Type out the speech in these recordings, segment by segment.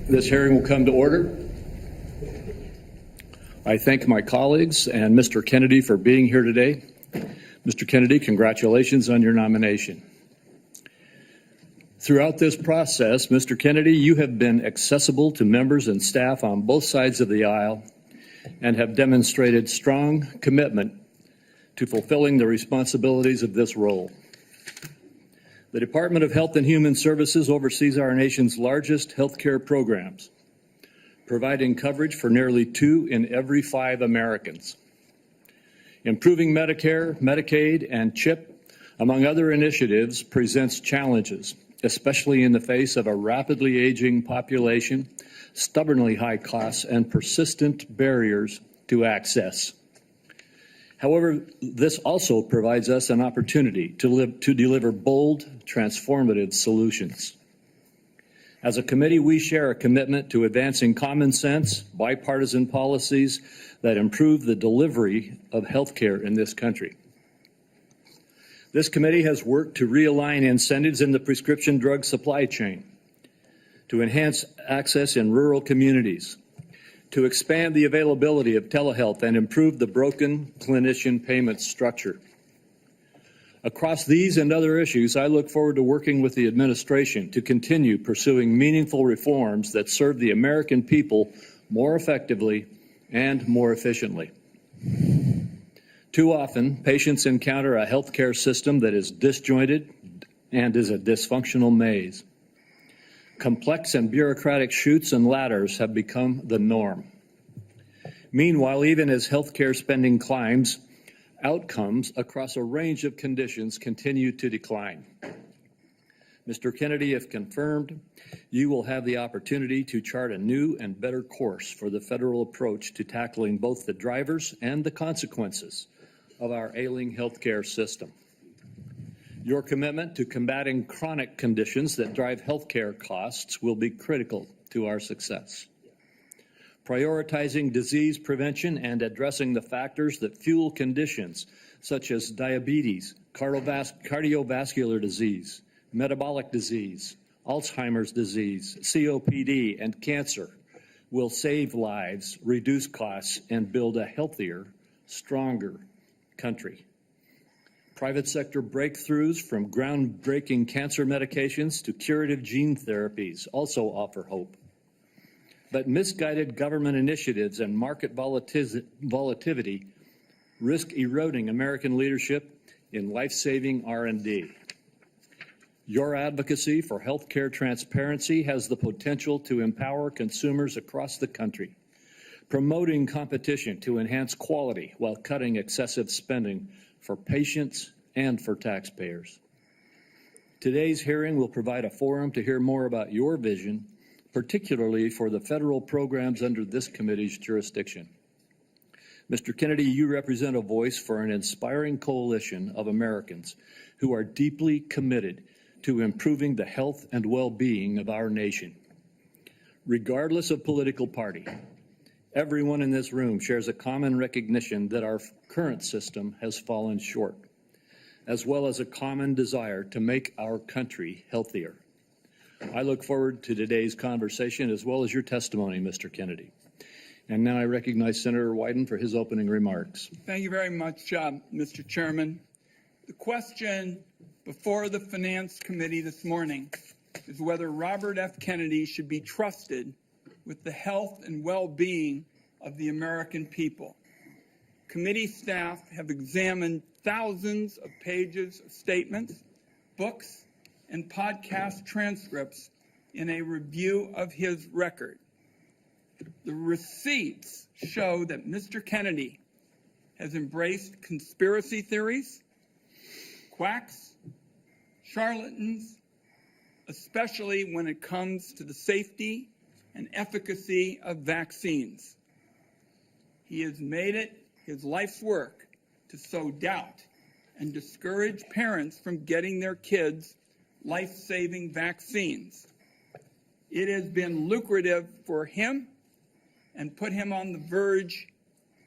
This hearing will come to order. I thank my colleagues and Mr. Kennedy for being here today. Mr. Kennedy, congratulations on your nomination. Throughout this process, Mr. Kennedy, you have been accessible to members and staff on both sides of the aisle and have demonstrated strong commitment to fulfilling the responsibilities of this role. The Department of Health and Human Services oversees our nation's largest healthcare programs, providing coverage for nearly 2 in every 5 Americans. Improving Medicare, Medicaid, and CHIP, among other initiatives, presents challenges, especially in the face of a rapidly aging population, stubbornly high costs, and persistent barriers to access. However, this also provides us an opportunity to deliver bold, transformative solutions. As a committee, we share a commitment to advancing common sense, bipartisan policies that improve the delivery of health care in this country. This committee has worked to realign incentives in the prescription drug supply chain, to enhance access in rural communities, to expand the availability of telehealth and improve the broken clinician payment structure. Across these and other issues, I look forward to working with the administration to continue pursuing meaningful reforms that serve the American people more effectively and more efficiently. Too often, patients encounter a healthcare system that is disjointed and is a dysfunctional maze. Complex and bureaucratic chutes and ladders have become the norm. Meanwhile, even as healthcare spending climbs, outcomes across a range of conditions continue to decline. Mr. Kennedy, if confirmed, you will have the opportunity to chart a new and better course for the federal approach to tackling both the drivers and the consequences of our ailing healthcare system. Your commitment to combating chronic conditions that drive healthcare costs will be critical to our success. Prioritizing disease prevention and addressing the factors that fuel conditions such as diabetes, cardiovascular disease, metabolic disease, Alzheimer's disease, COPD, and cancer will save lives, reduce costs, and build a healthier, stronger country. Private sector breakthroughs from groundbreaking cancer medications to curative gene therapies also offer hope. But misguided government initiatives and market volatility risk eroding American leadership in life-saving R&D. Your advocacy for healthcare transparency has the potential to empower consumers across the country, promoting competition to enhance quality while cutting excessive spending for patients and for taxpayers. Today's hearing will provide a forum to hear more about your vision, particularly for the federal programs under this committee's jurisdiction. Mr. Kennedy, you represent a voice for an inspiring coalition of Americans who are deeply committed to improving the health and well-being of our nation. Regardless of political party, everyone in this room shares a common recognition that our current system has fallen short, as well as a common desire to make our country healthier. I look forward to today's conversation as well as your testimony, Mr. Kennedy. And now I recognize Senator Wyden for his opening remarks. Thank you very much, Mr. Chairman. The question before the Finance Committee this morning is whether Robert F. Kennedy should be trusted with the health and well-being of the American people. Committee staff have examined thousands of pages of statements, books, and podcast transcripts in a review of his record. The receipts show that Mr. Kennedy has embraced conspiracy theories, quacks, charlatans, especially when it comes to the safety and efficacy of vaccines. He has made it his life's work to sow doubt and discourage parents from getting their kids life-saving vaccines. It has been lucrative for him and put him on the verge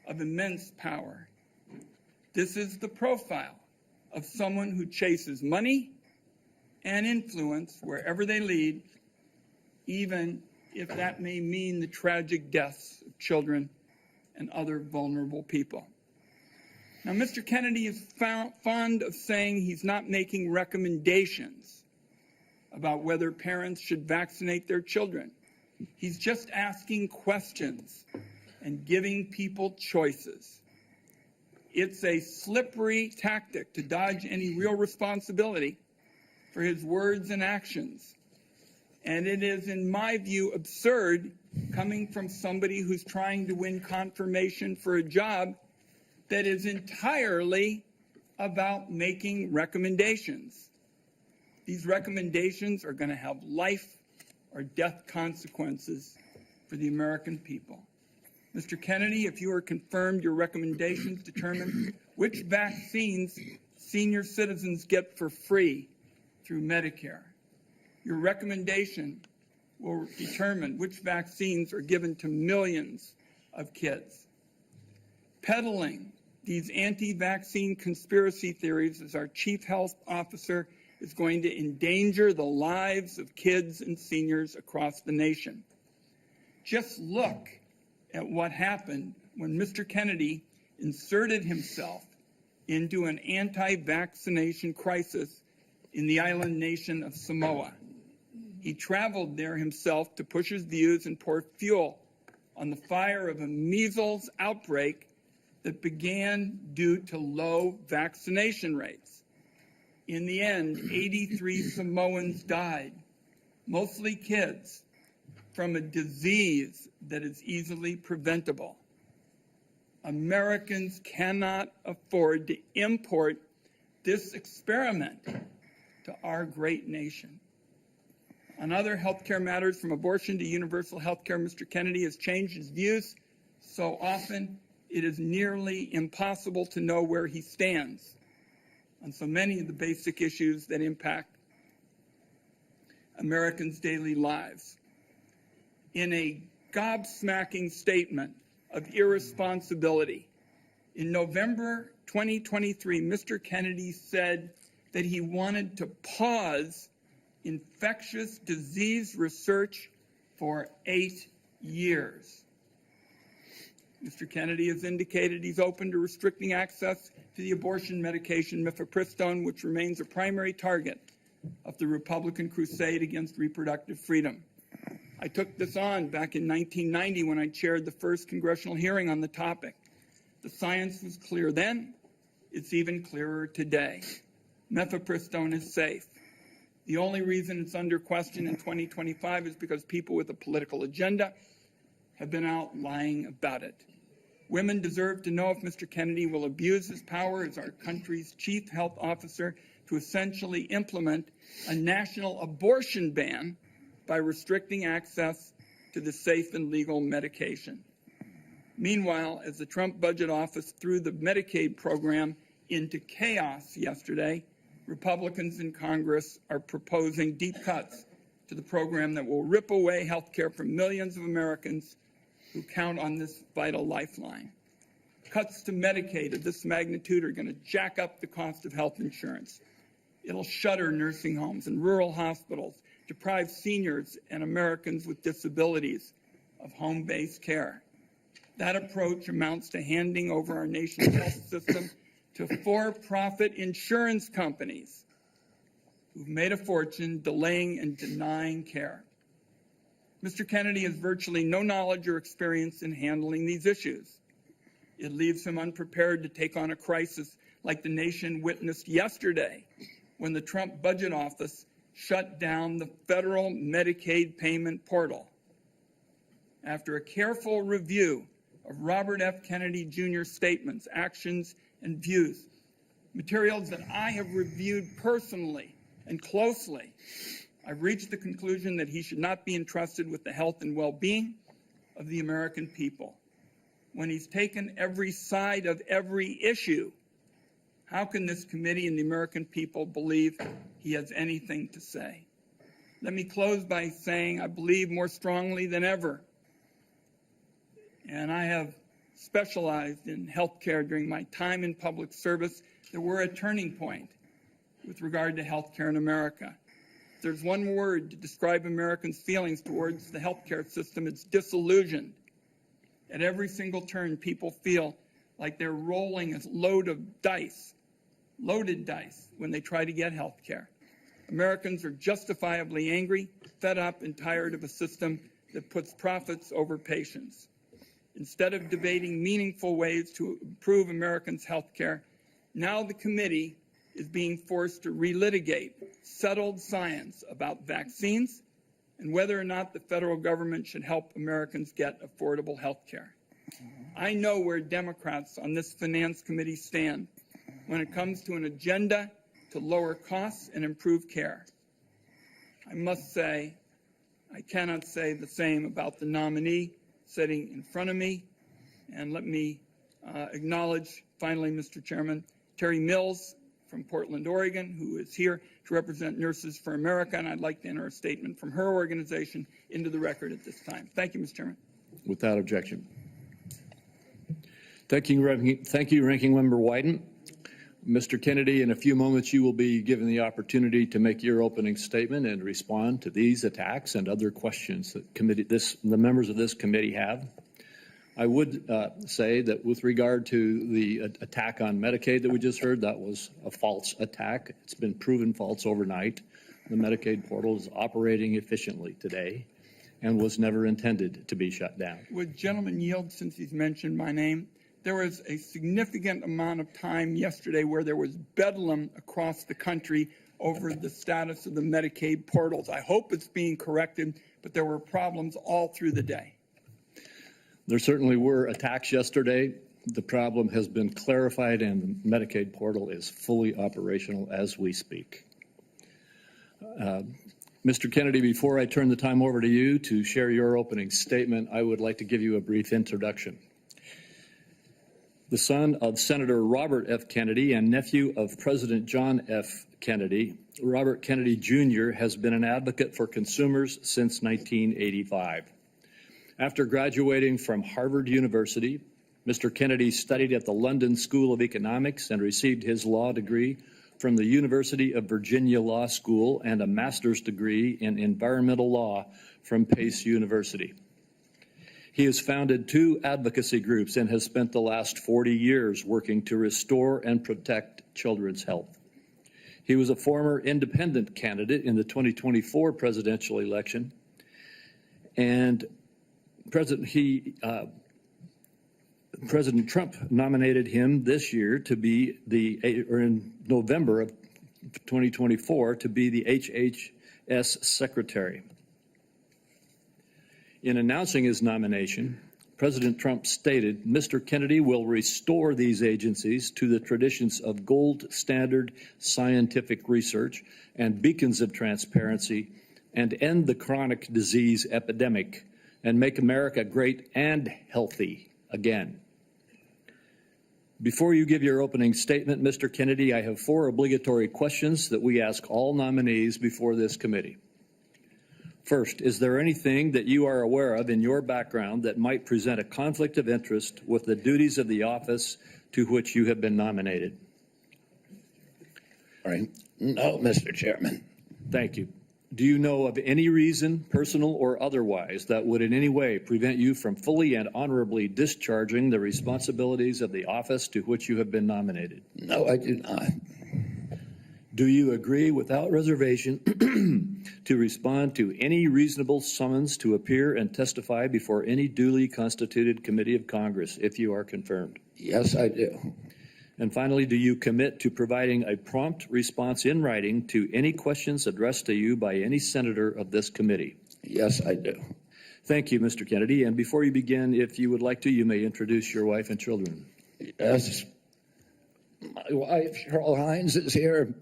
of immense power. This is the profile of someone who chases money and influence wherever they lead, even if that may mean the tragic deaths of children and other vulnerable people. Now, Mr. Kennedy is fond of saying he's not making recommendations about whether parents should vaccinate their children. He's just asking questions and giving people choices. It's a slippery tactic to dodge any real responsibility for his words and actions. And it is, in my view, absurd coming from somebody who's trying to win confirmation for a job that is entirely about making recommendations. These recommendations are going to have life or death consequences for the American people. Mr. Kennedy, if you are confirmed, your recommendations determine which vaccines senior citizens get for free through Medicare. Your recommendation will determine which vaccines are given to millions of kids. Peddling these anti-vaccine conspiracy theories as our chief health officer is going to endanger the lives of kids and seniors across the nation. Just look at what happened when Mr. Kennedy inserted himself into an anti-vaccination crisis in the island nation of Samoa. He traveled there himself to push his views and pour fuel on the fire of a measles outbreak that began due to low vaccination rates. In the end, 83 Samoans died, mostly kids, from a disease that is easily preventable. Americans cannot afford to import this experiment to our great nation. On other healthcare matters, from abortion to universal healthcare, Mr. Kennedy has changed his views so often it is nearly impossible to know where he stands on so many of the basic issues that impact Americans' daily lives. In a gobsmacking statement of irresponsibility, in November 2023, Mr. Kennedy said that he wanted to pause infectious disease research for 8 years. Mr. Kennedy has indicated he's open to restricting access to the abortion medication mifepristone, which remains a primary target of the Republican crusade against reproductive freedom. I took this on back in 1990 when I chaired the first congressional hearing on the topic. The science was clear then. It's even clearer today. Mifepristone is safe. The only reason it's under question in 2025 is because people with a political agenda have been out lying about it. Women deserve to know if Mr. Kennedy will abuse his power as our country's chief health officer to essentially implement a national abortion ban by restricting access to the safe and legal medication. Meanwhile, as the Trump budget office threw the Medicaid program into chaos yesterday, Republicans in Congress are proposing deep cuts to the program that will rip away health care from millions of Americans who count on this vital lifeline. Cuts to Medicaid of this magnitude are going to jack up the cost of health insurance. It'll shutter nursing homes and rural hospitals, deprive seniors and Americans with disabilities of home-based care. That approach amounts to handing over our nation's health system to for-profit insurance companies who've made a fortune delaying and denying care. Mr. Kennedy has virtually no knowledge or experience in handling these issues. It leaves him unprepared to take on a crisis like the nation witnessed yesterday when the Trump budget office shut down the federal Medicaid payment portal. After a careful review of Robert F. Kennedy Jr.'s statements, actions, and views, materials that I have reviewed personally and closely, I've reached the conclusion that he should not be entrusted with the health and well-being of the American people. When he's taken every side of every issue, how can this committee and the American people believe he has anything to say? Let me close by saying I believe more strongly than ever, and I have specialized in health care during my time in public service, that we're a turning point with regard to health care in America. there's one word to describe Americans' feelings towards the healthcare system, it's disillusioned. At every single turn, people feel like they're rolling a load of dice, loaded dice, when they try to get health care. Americans are justifiably angry, fed up, and tired of a system that puts profits over patients. Instead of debating meaningful ways to improve Americans' health care, now the committee is being forced to relitigate settled science about vaccines and whether or not the federal government should help Americans get affordable health care. I know where Democrats on this Finance Committee stand when it comes to an agenda to lower costs and improve care. I must say, I cannot say the same about the nominee sitting in front of me. And let me acknowledge, finally, Mr. Chairman, Terry Mills from Portland, Oregon, who is here to represent Nurses for America, and I'd like to enter a statement from her organization into the record at this time. Thank you, Mr. Chairman. Without objection. Thank you, Ranking Member Wyden. Mr. Kennedy, in a few moments, you will be given the opportunity to make your opening statement and respond to these attacks and other questions that the members of this committee have. I would say that with regard to the attack on Medicaid that we just heard, that was a false attack. It's been proven false overnight. The Medicaid portal is operating efficiently today and was never intended to be shut down. Would the gentleman yield, since he's mentioned my name? There was a significant amount of time yesterday where there was bedlam across the country over the status of the Medicaid portals. I hope it's being corrected, but there were problems all through the day. There certainly were attacks yesterday. The problem has been clarified and the Medicaid portal is fully operational as we speak. Mr. Kennedy, before I turn the time over to you to share your opening statement, I would like to give you a brief introduction. The son of Senator Robert F. Kennedy and nephew of President John F. Kennedy, Robert Kennedy Jr. has been an advocate for consumers since 1985. After graduating from Harvard University, Mr. Kennedy studied at the London School of Economics and received his law degree from the University of Virginia Law School and a master's degree in environmental law from Pace University. He has founded 2 advocacy groups and has spent the last 40 years working to restore and protect children's health. He was a former independent candidate in the 2024 presidential election, and President Trump nominated him this year to be in November of 2024 to be the HHS secretary. In announcing his nomination, President Trump stated, "Mr. Kennedy will restore these agencies to the traditions of gold standard scientific research and beacons of transparency and end the chronic disease epidemic and make America great and healthy again." Before you give your opening statement, Mr. Kennedy, I have 4 obligatory questions that we ask all nominees before this committee. First, is there anything that you are aware of in your background that might present a conflict of interest with the duties of the office to which you have been nominated? All right. No, Mr. Chairman. Thank you. Do you know of any reason, personal or otherwise, that would in any way prevent you from fully and honorably discharging the responsibilities of the office to which you have been nominated? No, I do not. Do you agree without reservation to respond to any reasonable summons to appear and testify before any duly constituted committee of Congress if you are confirmed? Yes, I do. And finally, do you commit to providing a prompt response in writing to any questions addressed to you by any senator of this committee? Yes, I do. Thank you, Mr. Kennedy. And before you begin, if you would like to, you may introduce your wife and children. Yes. My wife, Cheryl Hines, is here.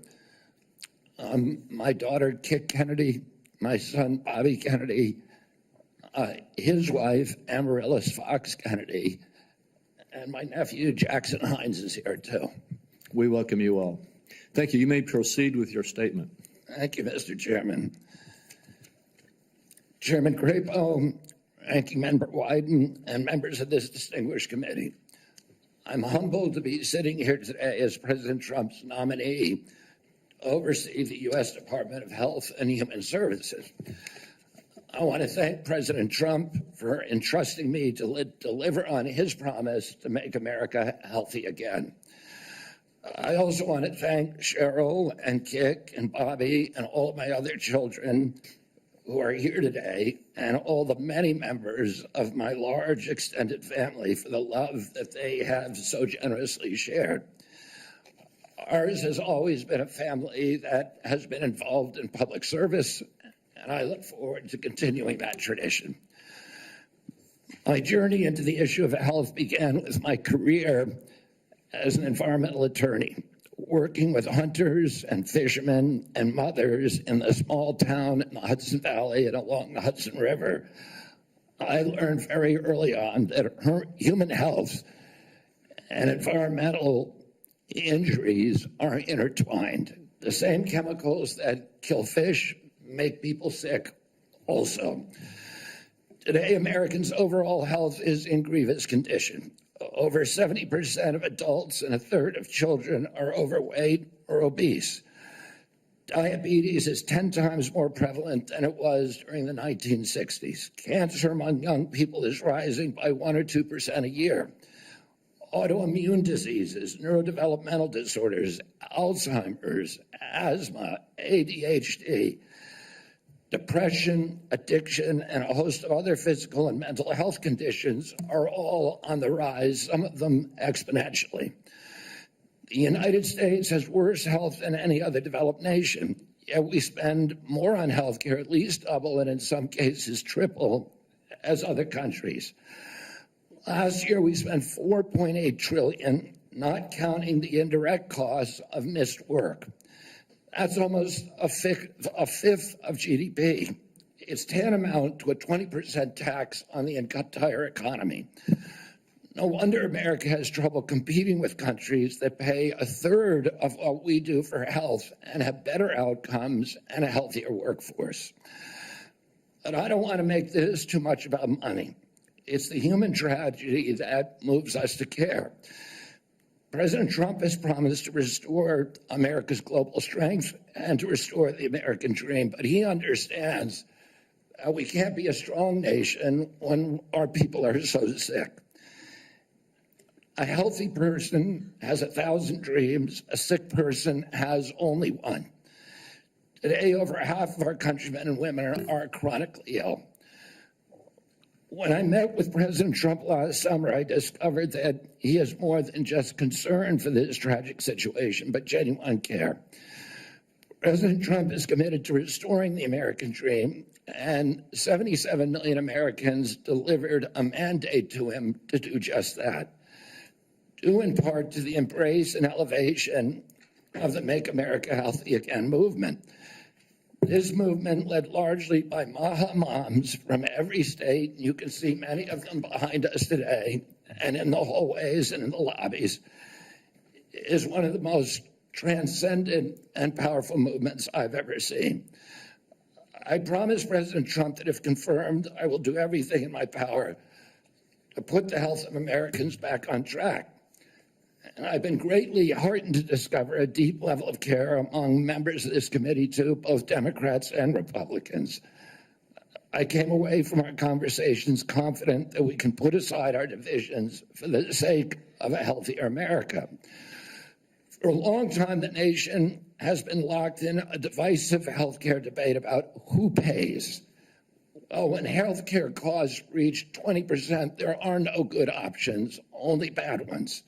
My daughter, Kit Kennedy, my son, Bobby Kennedy, his wife, Amaryllis Fox Kennedy, and my nephew, Jackson Hines, is here, too. We welcome you all. Thank you. You may proceed with your statement. Thank you, Mr. Chairman. Chairman Crapo, Ranking Member Wyden, and members of this distinguished committee, I'm humbled to be sitting here today as President Trump's nominee oversee the U.S. Department of Health and Human Services. I want to thank President Trump for entrusting me to deliver on his promise to make America healthy again. I also want to thank Cheryl and Kik and Bobby and all of my other children who are here today, and all the many members of my large extended family for the love that they have so generously shared. Ours has always been a family that has been involved in public service, and I look forward to continuing that tradition. My journey into the issue of health began with my career as an environmental attorney, working with hunters and fishermen and mothers in the small town in the Hudson Valley and along the Hudson River. I learned very early on that human health and environmental injuries are intertwined. The same chemicals that kill fish make people sick also. Today, Americans' overall health is in grievous condition. Over 70% of adults and a third of children are overweight or obese. Diabetes is 10 times more prevalent than it was during the 1960s. Cancer among young people is rising by 1 or 2% a year. Autoimmune diseases, neurodevelopmental disorders, Alzheimer's, asthma, ADHD, depression, addiction, and a host of other physical and mental health conditions are all on the rise, some of them exponentially. The United States has worse health than any other developed nation, yet we spend more on health care, at least double, and in some cases triple, as other countries. Last year, we spent $4.8 trillion, not counting the indirect costs of missed work. That's almost a fifth of GDP. It's tantamount to a 20% tax on the entire economy. No wonder America has trouble competing with countries that pay a third of what we do for health and have better outcomes and a healthier workforce. But I don't want to make this too much about money. It's the human tragedy that moves us to care. President Trump has promised to restore America's global strength and to restore the American dream, but he understands we can't be a strong nation when our people are so sick. A healthy person has 1,000 dreams. A sick person has only one. Today, over half of our countrymen and women are chronically ill. When I met with President Trump last summer, I discovered that he is more than just concerned for this tragic situation, but genuine care. President Trump is committed to restoring the American dream, and 77 million Americans delivered a mandate to him to do just that, due in part to the embrace and elevation of the Make America Healthy Again movement. This movement, led largely by Maha moms from every state, you can see many of them behind us today, and in the hallways and in the lobbies, is one of the most transcendent and powerful movements I've ever seen. I promised President Trump that if confirmed, I will do everything in my power to put the health of Americans back on track. And I've been greatly heartened to discover a deep level of care among members of this committee, too, both Democrats and Republicans. I came away from our conversations confident that we can put aside our divisions for the sake of a healthier America. For a long time, the nation has been locked in a divisive healthcare debate about who pays. Well, when healthcare costs reach 20%, there are no good options, only bad ones.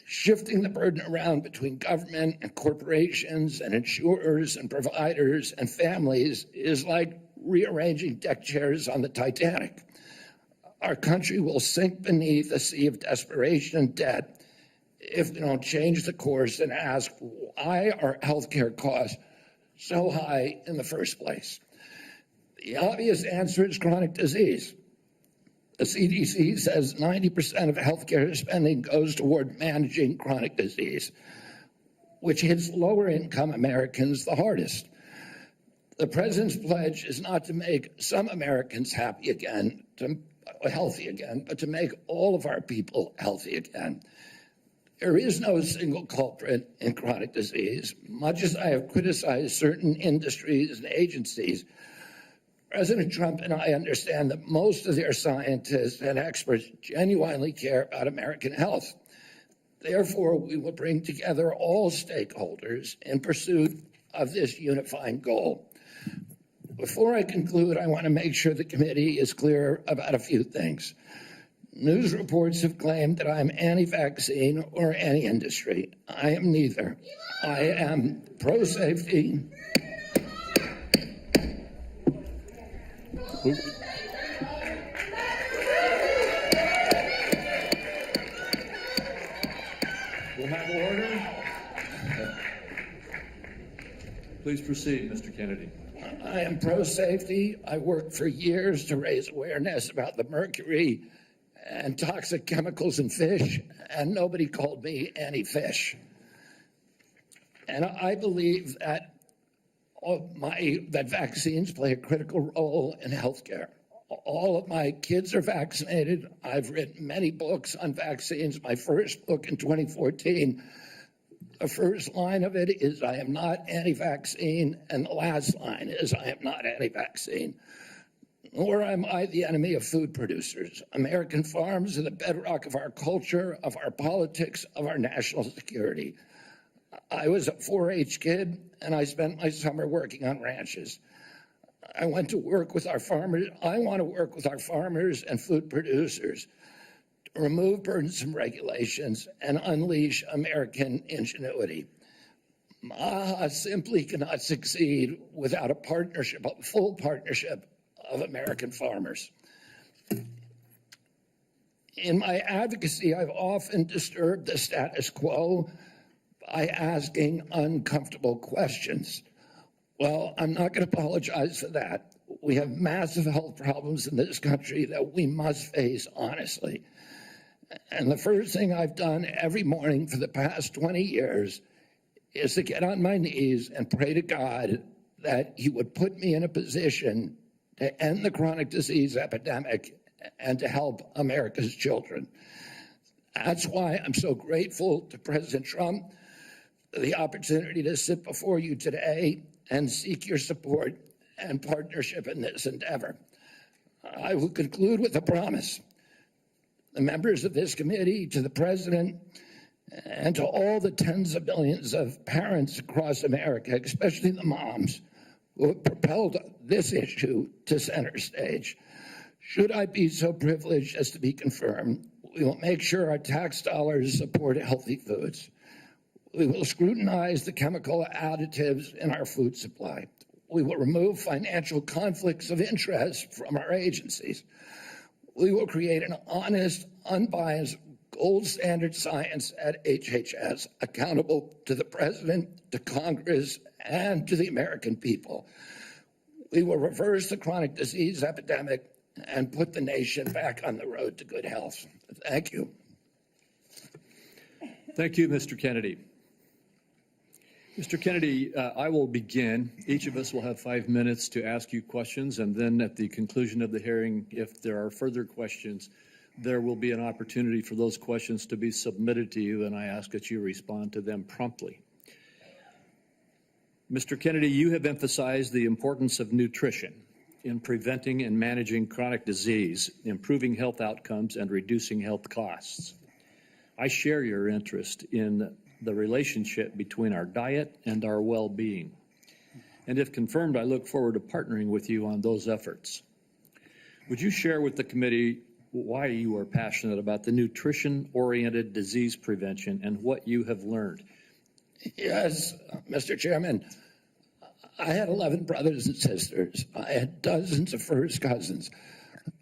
Shifting the burden around between government and corporations and insurers and providers and families is like rearranging deck chairs on the Titanic. Our country will sink beneath a sea of desperation and debt if we don't change the course and ask, why are healthcare costs so high in the first place? The obvious answer is chronic disease. The CDC says 90% of healthcare spending goes toward managing chronic disease, which hits lower income Americans the hardest. The president's pledge is not to make some Americans healthy again, but to make all of our people healthy again. There is no single culprit in chronic disease. Much as I have criticized certain industries and agencies, President Trump and I understand that most of their scientists and experts genuinely care about American health. Therefore, we will bring together all stakeholders in pursuit of this unifying goal. Before I conclude, I want to make sure the committee is clear about a few things. News reports have claimed that I'm anti-vaccine or anti-industry. I am neither. I am pro-safety. We'll have order. Please proceed, Mr. Kennedy. I am pro-safety. I worked for years to raise awareness about the mercury and toxic chemicals in fish, and nobody called me anti-fish. And I believe that that vaccines play a critical role in healthcare. All of my kids are vaccinated. I've written many books on vaccines. My first book in 2014, the first line of it is, I am not anti-vaccine, and the last line is, I am not anti-vaccine. Nor am I the enemy of food producers. American farms are the bedrock of our culture, of our politics, of our national security. I was a 4-H kid, and I spent my summer working on ranches. I went to work with our farmers. I want to work with our farmers and food producers to remove burdensome regulations and unleash American ingenuity. MAHA simply cannot succeed without a partnership, a full partnership of American farmers. In my advocacy, I've often disturbed the status quo by asking uncomfortable questions. Well, I'm not going to apologize for that. We have massive health problems in this country that we must face honestly. And the first thing I've done every morning for the past 20 years is to get on my knees and pray to God that he would put me in a position to end the chronic disease epidemic and to help America's children. That's why I'm so grateful to President Trump for the opportunity to sit before you today and seek your support and partnership in this endeavor. I will conclude with a promise. The members of this committee, to the President, and to all the tens of millions of parents across America, especially the moms, who have propelled this issue to center stage. Should I be so privileged as to be confirmed, we will make sure our tax dollars support healthy foods. We will scrutinize the chemical additives in our food supply. We will remove financial conflicts of interest from our agencies. We will create an honest, unbiased, gold standard science at HHS, accountable to the President, to Congress, and to the American people. We will reverse the chronic disease epidemic and put the nation back on the road to good health. Thank you. Thank you, Mr. Kennedy. Mr. Kennedy, I will begin. Each of us will have 5 minutes to ask you questions, and then at the conclusion of the hearing, if there are further questions, there will be an opportunity for those questions to be submitted to you, and I ask that you respond to them promptly. Mr. Kennedy, you have emphasized the importance of nutrition in preventing and managing chronic disease, improving health outcomes, and reducing health costs. I share your interest in the relationship between our diet and our well-being. And if confirmed, I look forward to partnering with you on those efforts. Would you share with the committee why you are passionate about the nutrition-oriented disease prevention and what you have learned? Yes, Mr. Chairman. I had 11 brothers and sisters. I had dozens of first cousins.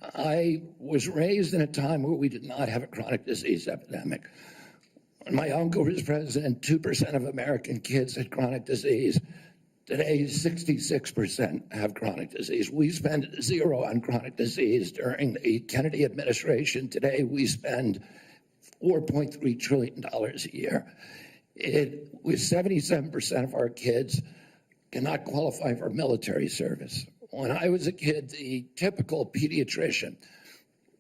I was raised in a time where we did not have a chronic disease epidemic. When my uncle was president, 2% of American kids had chronic disease. Today, 66% have chronic disease. We spend zero on chronic disease during the Kennedy administration. Today, we spend $4.3 trillion a year. With 77% of our kids cannot qualify for military service. When I was a kid, the typical pediatrician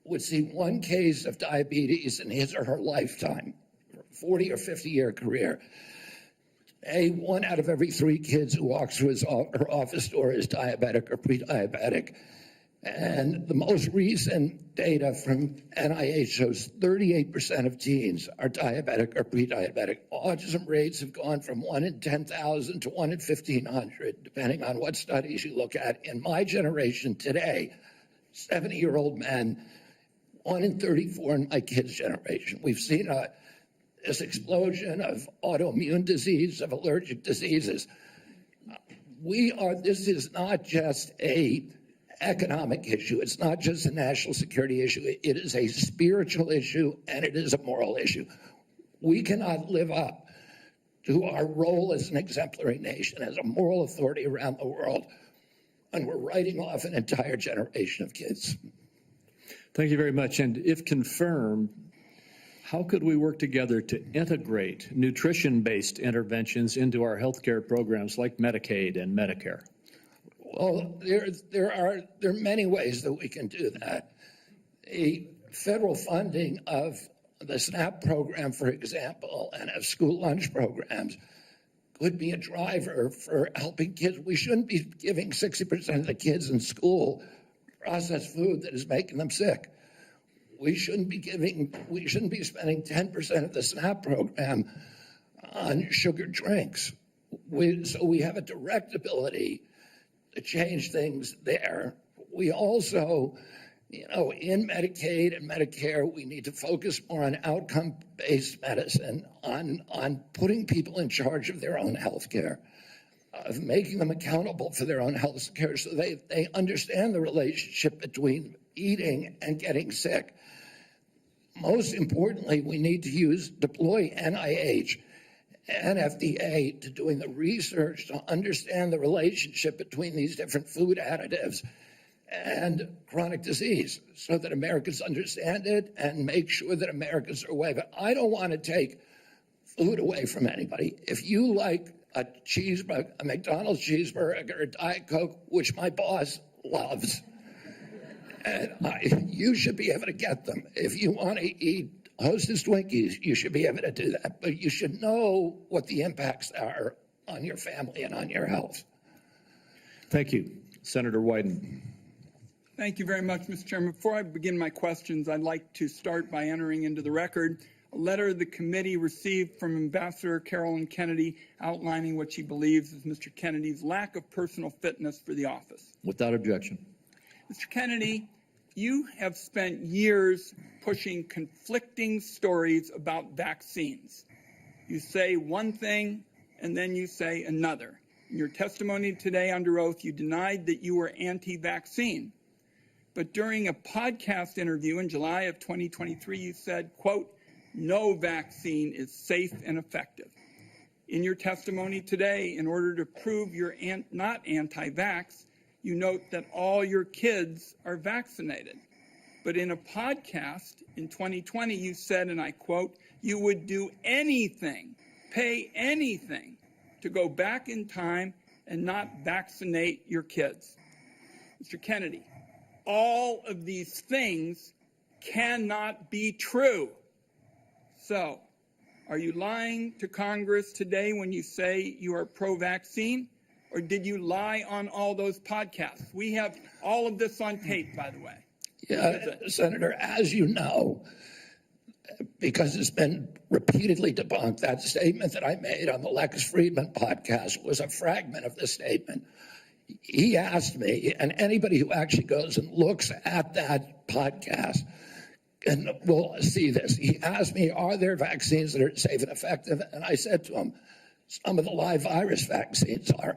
would see one case of diabetes in his or her lifetime. 40 or 50-year career. Today, 1 out of every 3 kids who walks through her office door is diabetic or pre-diabetic. And the most recent data from NIH shows 38% of teens are diabetic or pre-diabetic. Autism rates have gone from 1 in 10,000 to 1 in 1,500, depending on what studies you look at. In my generation today, 70-year-old men, 1 in 34 in my kids' generation. We've seen this explosion of autoimmune disease, of allergic diseases. This is not just a economic issue. It's not just a national security issue. It is a spiritual issue, and it is a moral issue. We cannot live up to our role as an exemplary nation, as a moral authority around the world, and we're writing off an entire generation of kids. Thank you very much. And if confirmed, how could we work together to integrate nutrition-based interventions into our healthcare programs like Medicaid and Medicare? Well, there are many ways that we can do that. The federal funding of the SNAP program, for example, and of school lunch programs could be a driver for helping kids. We shouldn't be giving 60% of the kids in school processed food that is making them sick. We shouldn't be spending 10% of the SNAP program on sugar drinks. So we have a direct ability to change things there. We also, in Medicaid and Medicare, we need to focus more on outcome-based medicine, on putting people in charge of their own health care, of making them accountable for their own health care so they understand the relationship between eating and getting sick. Most importantly, we need to deploy NIH and FDA to doing the research to understand the relationship between these different food additives and chronic disease so that Americans understand it and make sure that Americans are aware. But I don't want to take food away from anybody. If you like a cheeseburger, a McDonald's cheeseburger, a Diet Coke, which my boss loves, and you should be able to get them. If you want to eat Hostess Twinkies, you should be able to do that, but you should know what the impacts are on your family and on your health. Thank you. Senator Wyden. Thank you very much, Mr. Chairman. Before I begin my questions, I'd like to start by entering into the record a letter the committee received from Ambassador Carolyn Kennedy outlining what she believes is Mr. Kennedy's lack of personal fitness for the office. Without objection. Mr. Kennedy, you have spent years pushing conflicting stories about vaccines. You say one thing and then you say another. In your testimony today under oath, you denied that you were anti-vaccine. But during a podcast interview in July of 2023, you said, quote, "No vaccine is safe and effective." In your testimony today, in order to prove you're not anti-vax, you note that all your kids are vaccinated. But in a podcast in 2020, you said, and I quote, "You would do anything, pay anything to go back in time and not vaccinate your kids." Mr. Kennedy, all of these things cannot be true. So, are you lying to Congress today when you say you are pro-vaccine? Or did you lie on all those podcasts? We have all of this on tape, by the way. Yeah, Senator, as you know, because it's been repeatedly debunked, that statement that I made on the Lex Friedman podcast was a fragment of the statement. He asked me, and anybody who actually goes and looks at that podcast and will see this, he asked me, are there vaccines that are safe and effective? And I said to him, some of the live virus vaccines are.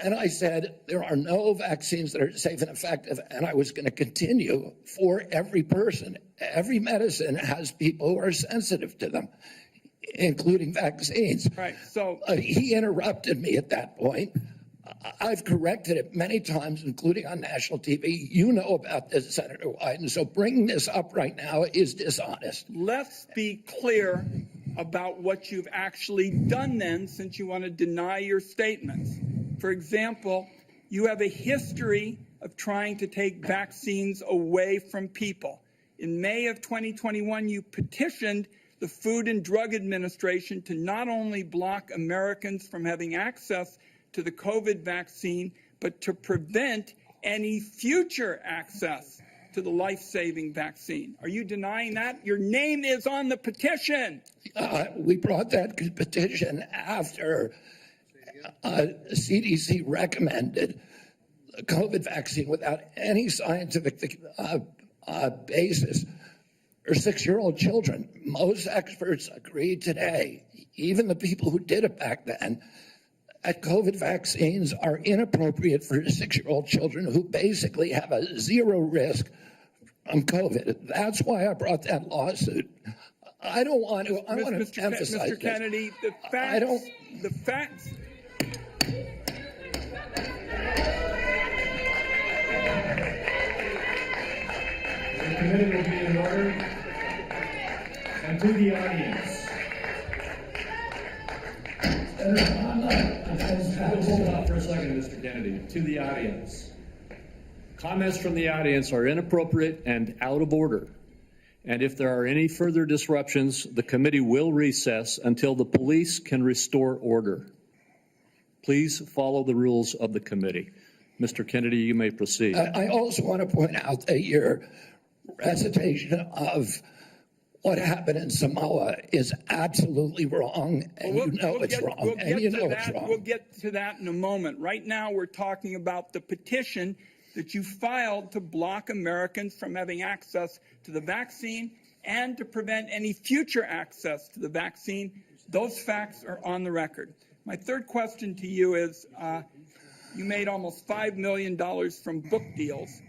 And I said, there are no vaccines that are safe and effective, and I was going to continue for every person. Every medicine has people who are sensitive to them, including vaccines. Right. So he interrupted me at that point. I've corrected it many times, including on national TV. You know about this, Senator Wyden, so bringing this up right now is dishonest. let's be clear about what you've actually done then, since you want to deny your statements. For example, you have a history of trying to take vaccines away from people. In May of 2021, you petitioned the Food and Drug Administration to not only block Americans from having access to the COVID vaccine, but to prevent any future access to the life-saving vaccine. Are you denying that? Your name is on the petition. We brought that petition after CDC recommended the COVID vaccine without any scientific basis for 6-year-old children. Most experts agree today, even the people who did it back then, that COVID vaccines are inappropriate for 6-year-old children who basically have a zero risk from COVID. That's why I brought that lawsuit. I don't want to. I want to emphasize Mr. Kennedy, the facts. The committee will be in order. And to the audience. Hold on for a second, Mr. Kennedy. To the audience. Comments from the audience are inappropriate and out of order. And if there are any further disruptions, the committee will recess until the police can restore order. Please follow the rules of the committee. Mr. Kennedy, you may proceed. I also want to point out that your recitation of what happened in Samoa is absolutely wrong, and it's wrong, and you know it's wrong. We'll get to that in a moment. Right now, we're talking about the petition that you filed to block Americans from having access to the vaccine and to prevent any future access to the vaccine. Those facts are on the record. My third question to you is, you made almost $5 million from book deals,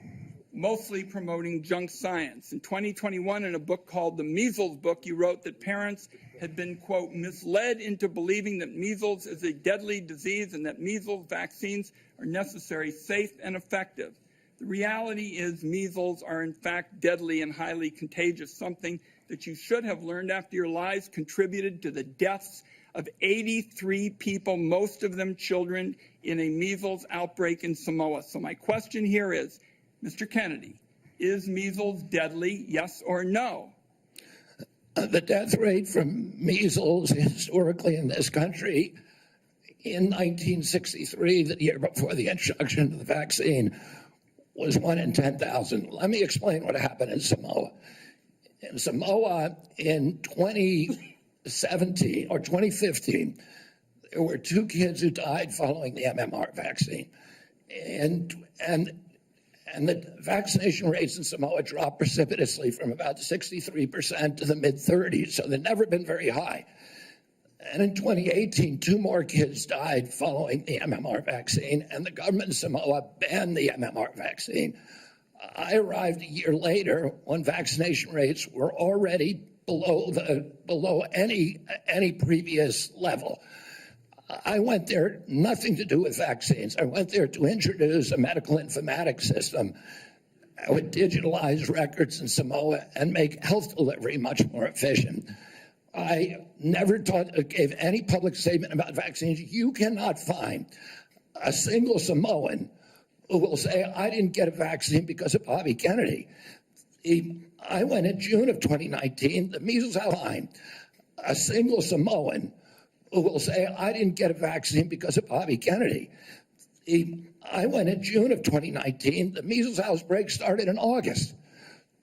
mostly promoting junk science. In 2021, in a book called The Measles Book, you wrote that parents had been, quote, misled into believing that measles is a deadly disease and that measles vaccines are necessary, safe, and effective. The reality is measles are, in fact, deadly and highly contagious, something that you should have learned after your lies contributed to the deaths of 83 people, most of them children, in a measles outbreak in Samoa. So my question here is, Mr. Kennedy, is measles deadly, yes or no? The death rate from measles historically in this country in 1963, the year before the introduction of the vaccine, was 1 in 10,000. Let me explain what happened in Samoa. In Samoa in 2017 or 2015, there were 2 kids who died following the MMR vaccine. And the vaccination rates in Samoa dropped precipitously from about 63% to the mid-30s, so they've never been very high. And in 2018, 2 more kids died following the MMR vaccine, and the government of Samoa banned the MMR vaccine. I arrived a year later when vaccination rates were already below any previous level. I went there, nothing to do with vaccines. I went there to introduce a medical informatics system that would digitalize records in Samoa and make health delivery much more efficient. I never gave any public statement about vaccines. You cannot find a single Samoan who will say, I didn't get a vaccine because of Bobby Kennedy. I went in June of 2019, the measles outline. A single Samoan who will say, I didn't get a vaccine because of Bobby Kennedy. I went in June of 2019. The measles outbreak started in August.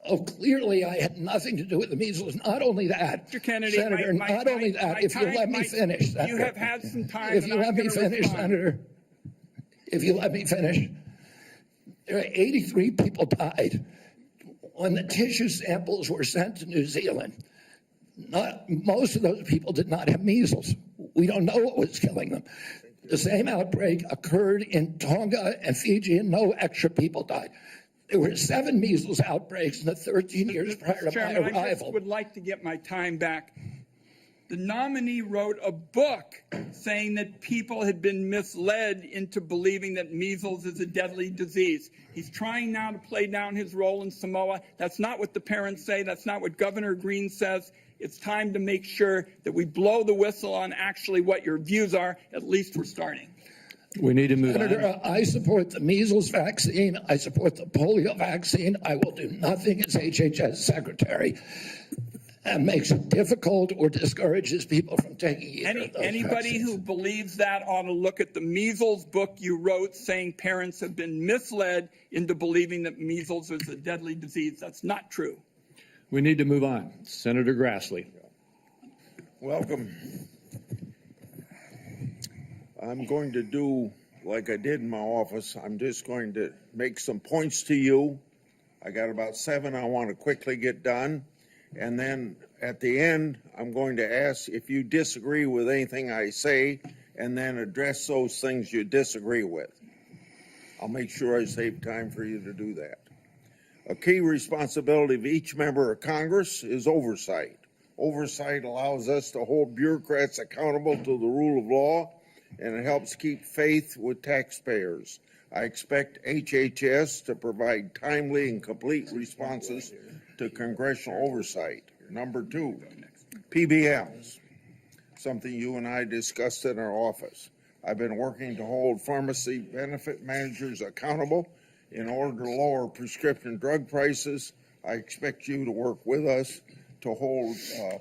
Oh, clearly I had nothing to do with the measles. Not only that, Mr. Kennedy, Senator, if you let me finish, Senator. You have had some time. If you let me finish, Senator, if you let me finish, there are 83 people died when the tissue samples were sent to New Zealand. Most of those people did not have measles. We don't know what was killing them. The same outbreak occurred in Tonga and Fiji, and no extra people died. There were 7 measles outbreaks in the 13 years prior to my arrival. I just would like to get my time back. The nominee wrote a book saying that people had been misled into believing that measles is a deadly disease. He's trying now to play down his role in Samoa. That's not what the parents say. That's not what Governor Green says. It's time to make sure that we blow the whistle on actually what your views are. At least we're starting. We need to move Senator, on. I support the measles vaccine. I support the polio vaccine. I will do nothing as HHS secretary and makes it difficult or discourages people from taking either of those Anybody vaccines. who believes that ought to look at the measles book you wrote saying parents have been misled into believing that measles is a deadly disease. That's not true. We need to move on. Senator Grassley. Welcome. I'm going to do like I did in my office. I'm just going to make some points to you. I got about 7 I want to quickly get done. And then at the end, I'm going to ask if you disagree with anything I say and then address those things you disagree with. I'll make sure I save time for you to do that. A key responsibility of each member of Congress is oversight. Oversight allows us to hold bureaucrats accountable to the rule of law, and it helps keep faith with taxpayers. I expect HHS to provide timely and complete responses to congressional oversight. Number 2, PBMs, something you and I discussed in our office. I've been working to hold pharmacy benefit managers accountable in order to lower prescription drug prices. I expect you to work with us to hold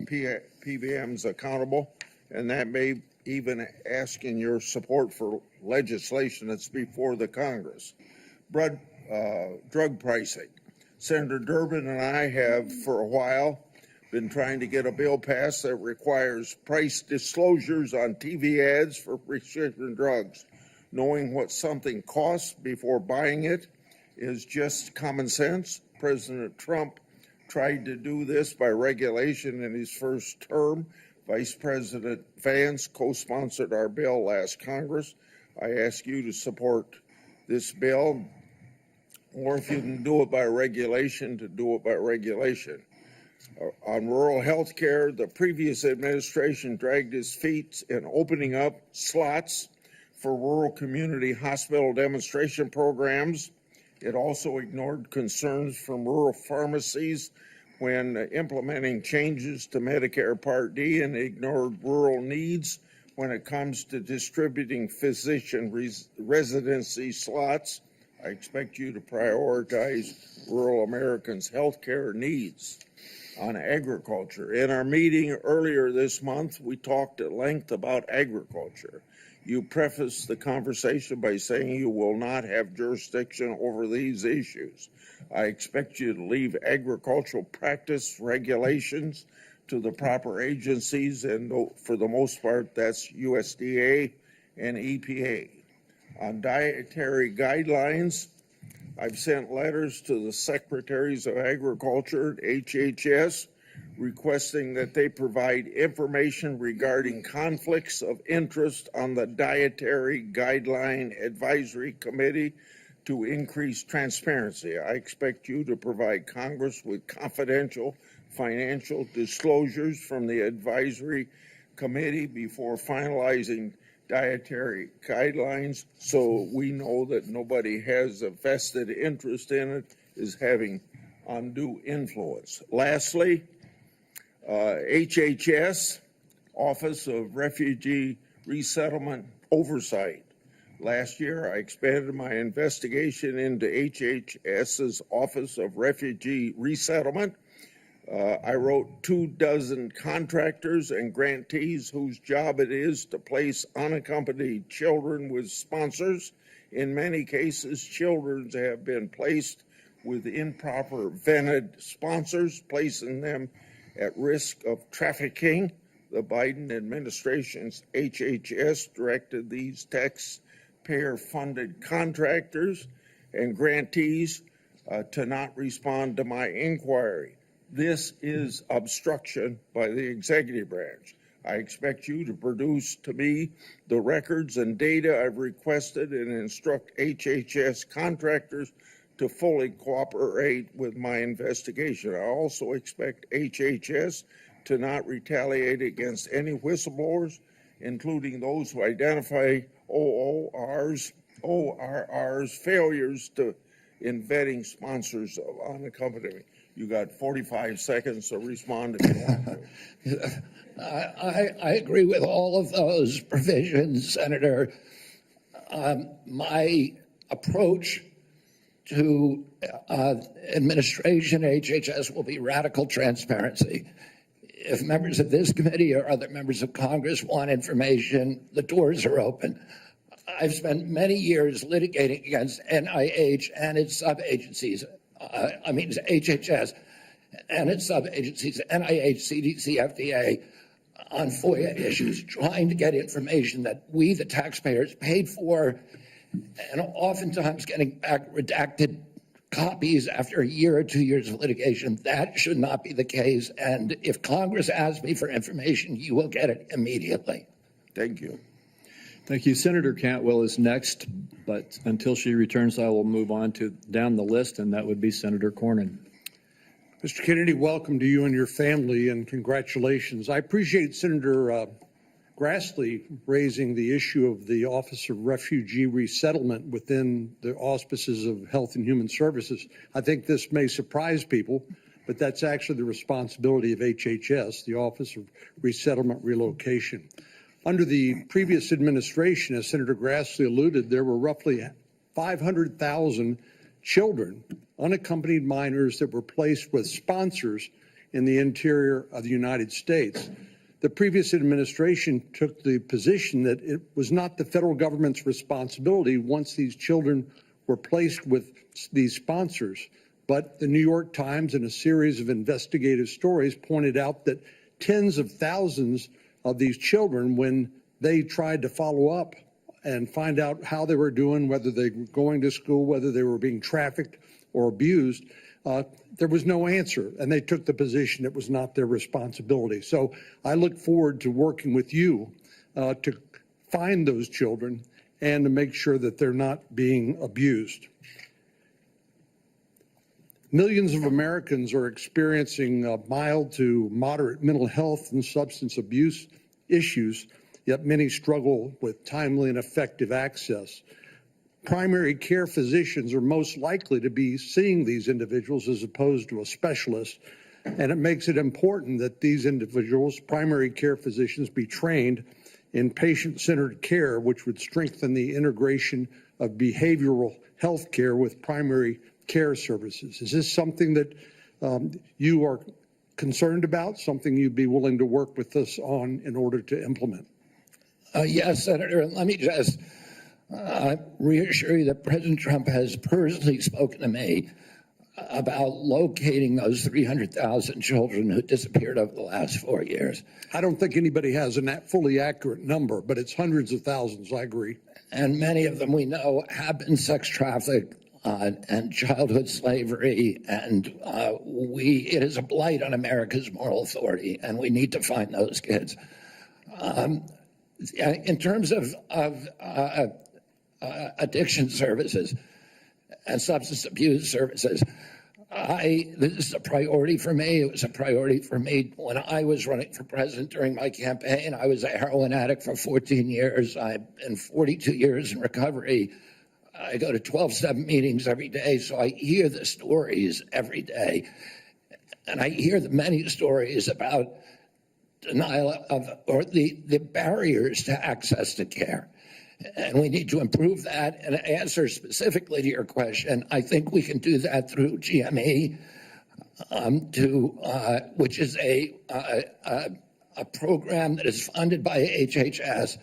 PBMs accountable, and that may even asking your support for legislation that's before the Congress. Drug pricing. Senator Durbin and I have for a while been trying to get a bill passed that requires price disclosures on TV ads for prescription drugs. Knowing what something costs before buying it is just common sense. President Trump tried to do this by regulation in his first term. Vice President Vance co-sponsored our bill last Congress. I ask you to support this bill, or if you can do it by regulation, to do it by regulation. On rural health care, the previous administration dragged its feet in opening up slots for rural community hospital demonstration programs. It also ignored concerns from rural pharmacies when implementing changes to Medicare Part D, and ignored rural needs when it comes to distributing physician residency slots. I expect you to prioritize rural Americans' health care needs. On agriculture, in our meeting earlier this month, we talked at length about agriculture. You prefaced the conversation by saying you will not have jurisdiction over these issues. I expect you to leave agricultural practice regulations to the proper agencies, and for the most part, that's USDA and EPA. On dietary guidelines, I've sent letters to the Secretaries of Agriculture at HHS requesting that they provide information regarding conflicts of interest on the Dietary Guideline Advisory Committee to increase transparency. I expect you to provide Congress with confidential financial disclosures from the Advisory Committee before finalizing dietary guidelines, so we know that nobody has a vested interest in it, is having undue influence. Lastly, HHS, Office of Refugee Resettlement Oversight. Last year, I expanded my investigation into HHS's Office of Refugee Resettlement. I wrote 24 contractors and grantees whose job it is to place unaccompanied children with sponsors. In many cases, children have been placed with improper vetted sponsors, placing them at risk of trafficking. The Biden administration's HHS directed these taxpayer-funded contractors and grantees to not respond to my inquiry. This is obstruction by the executive branch. I expect you to produce to me the records and data I've requested and instruct HHS contractors to fully cooperate with my investigation. I also expect HHS to not retaliate against any whistleblowers, including those who identify ORR's failures in vetting sponsors of unaccompanied. You got 45 seconds to respond if you want to. I agree with all of those provisions, Senator. My approach to administration HHS will be radical transparency. if members of this committee or other members of Congress want information, the doors are open. I've spent many years litigating against NIH and its sub-agencies, HHS and its sub-agencies, NIH, CDC, FDA, on FOIA issues, trying to get information that we, the taxpayers, paid for, and oftentimes getting back redacted copies after a year or 2 years of litigation. That should not be the case. And if Congress asks me for information, you will get it immediately. Thank you. Thank you. Senator Cantwell is next, but until she returns, I will move on to down the list, and that would be Senator Cornyn. Mr. Kennedy, welcome to you and your family, and congratulations. I appreciate Senator Grassley raising the issue of the Office of Refugee Resettlement within the auspices of Health and Human Services. I think this may surprise people, but that's actually the responsibility of HHS, the Office of Resettlement Relocation. Under the previous administration, as Senator Grassley alluded, there were roughly 500,000 children, unaccompanied minors, that were placed with sponsors in the interior of the United States. The previous administration took the position that it was not the federal government's responsibility once these children were placed with these sponsors. But the New York Times, in a series of investigative stories, pointed out that tens of thousands of these children, when they tried to follow up and find out how they were doing, whether they were going to school, whether they were being trafficked or abused, there was no answer, and they took the position it was not their responsibility. So I look forward to working with you to find those children and to make sure that they're not being abused. Millions of Americans are experiencing mild to moderate mental health and substance abuse issues, yet many struggle with timely and effective access. Primary care physicians are most likely to be seeing these individuals as opposed to a specialist, and it makes it important that these individuals, primary care physicians, be trained in patient-centered care, which would strengthen the integration of behavioral health care with primary care services. Is this something that you are concerned about, something you'd be willing to work with us on in order to implement? Yes, Senator, and let me just reassure you that President Trump has personally spoken to me about locating those 300,000 children who disappeared over the last 4 years. I don't think anybody has a fully accurate number, but it's hundreds of thousands, I agree. And many of them we know have been sex trafficked and childhood slavery, and it is a blight on America's moral authority, and we need to find those kids. In terms of addiction services and substance abuse services, this is a priority for me. It was a priority for me when I was running for president during my campaign. I was a heroin addict for 14 years. I've been 42 years in recovery. I go to 12-step meetings every day, so I hear the stories every day. And I hear the many stories about denial of, or the barriers to access to care. And we need to improve that. And to answer specifically to your question, I think we can do that through GME, which is a program that is funded by HHS,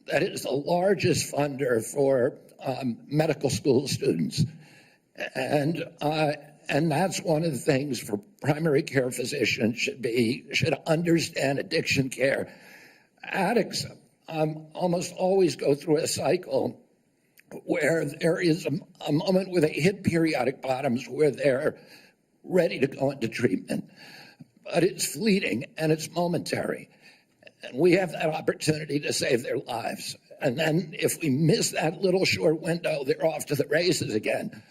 that is the largest funder for medical school students. And that's one of the things for primary care physicians should understand addiction care. Addicts almost always go through a cycle where there is a moment where they hit periodic bottoms where they're ready to go into treatment. But it's fleeting and it's momentary. And we have that opportunity to save their lives. And then if we miss that little short window, they're off to the races again.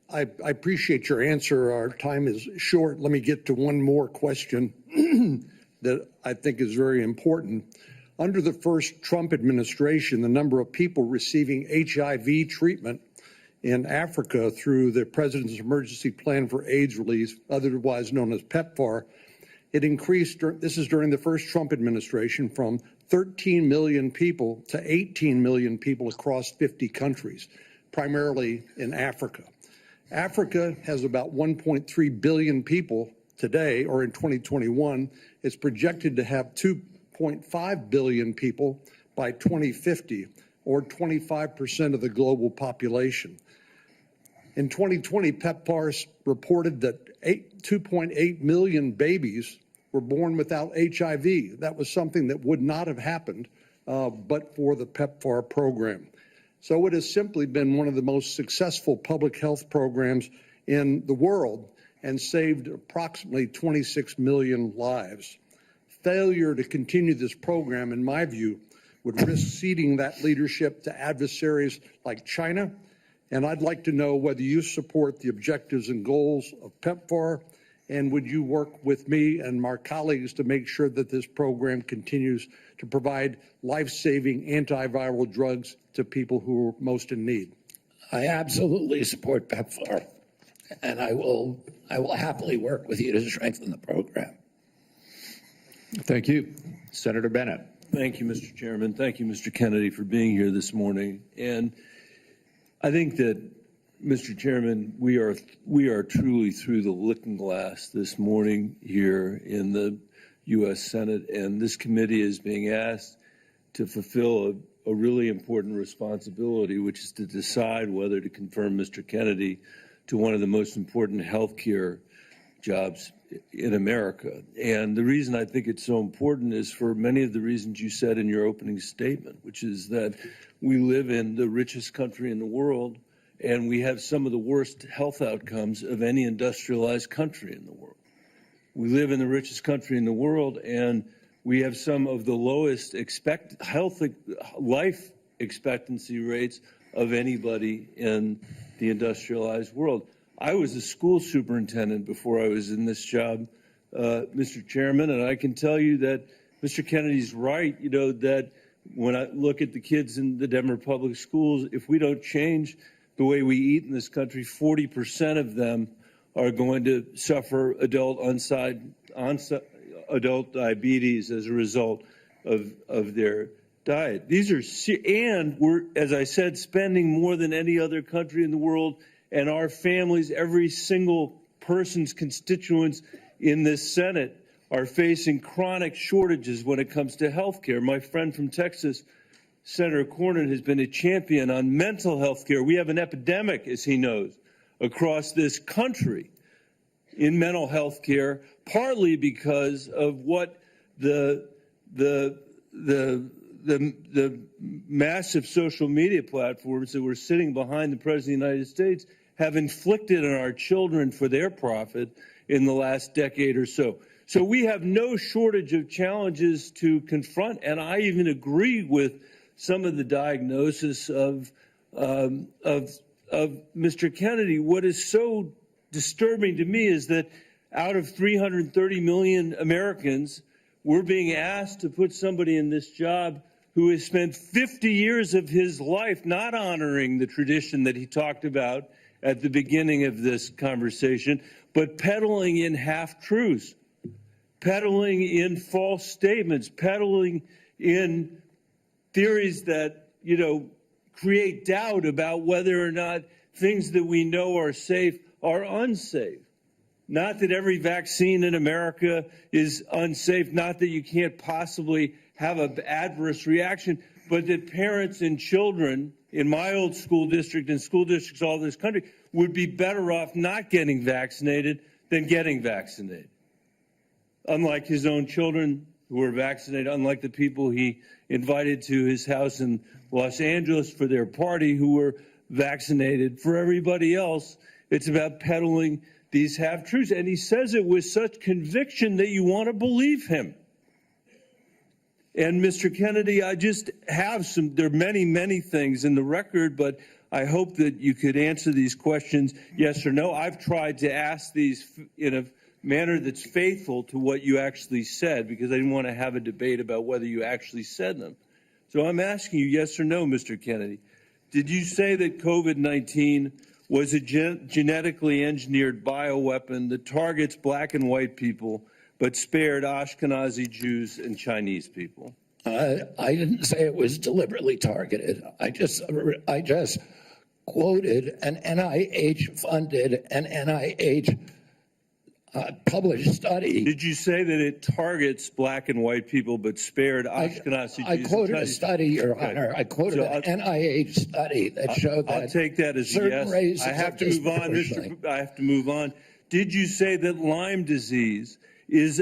I appreciate your answer. Our time is short. Let me get to one more question that I think is very important. Under the first Trump administration, the number of people receiving HIV treatment in Africa through the President's Emergency Plan for AIDS Relief, otherwise known as PEPFAR, it increased, this is during the first Trump administration, from 13 million people to 18 million people across 50 countries, primarily in Africa. Africa has about 1.3 billion people today, or in 2021, it's projected to have 2.5 billion people by 2050, or 25% of the global population. In 2020, PEPFAR reported that 2.8 million babies were born without HIV. That was something that would not have happened but for the PEPFAR program. So it has simply been one of the most successful public health programs in the world and saved approximately 26 million lives. Failure to continue this program, in my view, would risk ceding that leadership to adversaries like China. And I'd like to know whether you support the objectives and goals of PEPFAR, and would you work with me and my colleagues to make sure that this program continues to provide life-saving antiviral drugs to people who are most in need? I absolutely support PEPFAR, and I will happily work with you to strengthen the program. Thank you. Senator Bennett. Thank you, Mr. Chairman. Thank you, Mr. Kennedy, for being here this morning. And I think that, Mr. Chairman, we are truly through the looking glass this morning here in the U.S. Senate, and this committee is being asked to fulfill a really important responsibility, which is to decide whether to confirm Mr. Kennedy to one of the most important health care jobs in America. And the reason I think it's so important is for many of the reasons you said in your opening statement, which is that we live in the richest country in the world, and we have some of the worst health outcomes of any industrialized country in the world. We live in the richest country in the world, and we have some of the lowest life expectancy rates of anybody in the industrialized world. I was a school superintendent before I was in this job, Mr. Chairman, and I can tell you that Mr. Kennedy's right, that when I look at the kids in the Denver public schools, if we don't change the way we eat in this country, 40% of them are going to suffer adult diabetes as a result of their diet. And we're, as I said, spending more than any other country in the world, and our families, every single person's constituents in this Senate are facing chronic shortages when it comes to health care. My friend from Texas, Senator Cornyn, has been a champion on mental health care. We have an epidemic, as he knows, across this country in mental health care, partly because of what the massive social media platforms that were sitting behind the President of the United States have inflicted on our children for their profit in the last decade or so. So we have no shortage of challenges to confront, and I even agree with some of the diagnosis of Mr. Kennedy. What is so disturbing to me is that out of 330 million Americans, we're being asked to put somebody in this job who has spent 50 years of his life not honoring the tradition that he talked about at the beginning of this conversation, but peddling in half-truths, peddling in false statements, peddling in theories that, create doubt about whether or not things that we know are safe are unsafe. Not that every vaccine in America is unsafe, not that you can't possibly have an adverse reaction, but that parents and children in my old school district and school districts all over this country would be better off not getting vaccinated than getting vaccinated. Unlike his own children who were vaccinated, unlike the people he invited to his house in Los Angeles for their party who were vaccinated. For everybody else, it's about peddling these half-truths. And he says it with such conviction that you want to believe him. And Mr. Kennedy, I just have there are many, many things in the record, but I hope that you could answer these questions yes or no. I've tried to ask these in a manner that's faithful to what you actually said, because I didn't want to have a debate about whether you actually said them. So I'm asking you yes or no, Mr. Kennedy. Did you say that COVID-19 was a genetically engineered bioweapon that targets black and white people but spared Ashkenazi Jews and Chinese people? I didn't say it was deliberately targeted. I just quoted an NIH-funded and NIH published study. Did you say that it targets black and white people but spared Ashkenazi Jews? I quoted a study, Your Okay. Honor. I quoted So an NIH study that showed that I'll take that as a certain yes. races I have are to move on, disproportionately. I have to move on. Did you say that Lyme disease is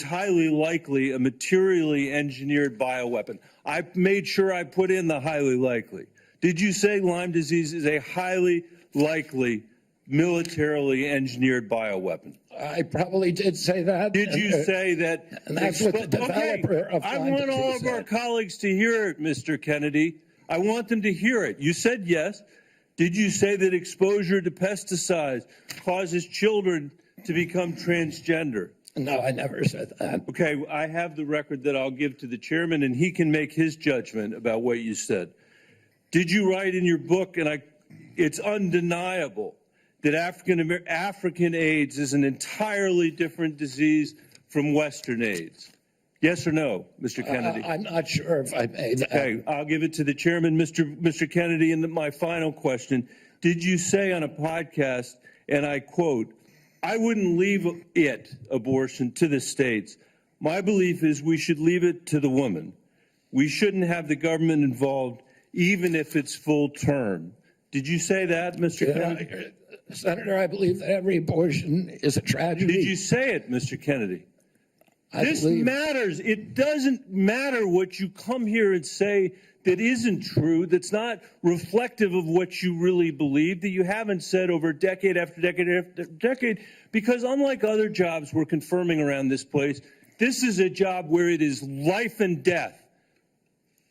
highly likely a materially engineered bioweapon? I made sure I put in the highly likely. Did you say Lyme disease is a highly likely militarily engineered bioweapon? I probably did say that. Did you say that? And that's what the developer of I Lyme want all disease of our said. colleagues to hear it, Mr. Kennedy. I want them to hear it. You said yes. Did you say that exposure to pesticides causes children to become transgender? No, I never said that. Okay, I have the record that I'll give to the chairman, and he can make his judgment about what you said. Did you write in your book, and it's undeniable, that African AIDS is an entirely different disease from Western AIDS? Yes or no, Mr. Kennedy? I'm not sure if I made that. Okay, I'll give it to the chairman, Mr. Kennedy. And my final question, did you say on a podcast, and I quote, "I wouldn't leave abortion, to the states. My belief is we should leave it to the woman. We shouldn't have the government involved, even if it's full term." Did you say that, Mr. Kennedy? Senator, I believe that every abortion is a tragedy. Did you say it, Mr. Kennedy? This believe- matters. It doesn't matter what you come here and say that isn't true, that's not reflective of what you really believe, that you haven't said over decade after decade after decade, because unlike other jobs we're confirming around this place, this is a job where it is life and death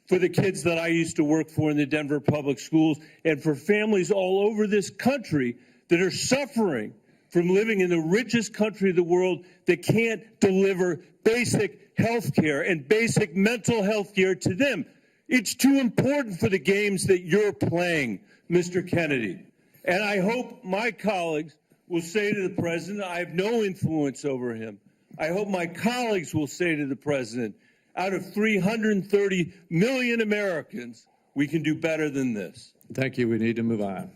for the kids that I used to work for in the Denver public schools and for families all over this country that are suffering from living in the richest country of the world that can't deliver basic health care and basic mental health care to them. It's too important for the games that you're playing, Mr. Kennedy. And I hope my colleagues will say to the president, I have no influence over him. I hope my colleagues will say to the president, out of 330 million Americans, we can do better than this. Thank you. We need to move on.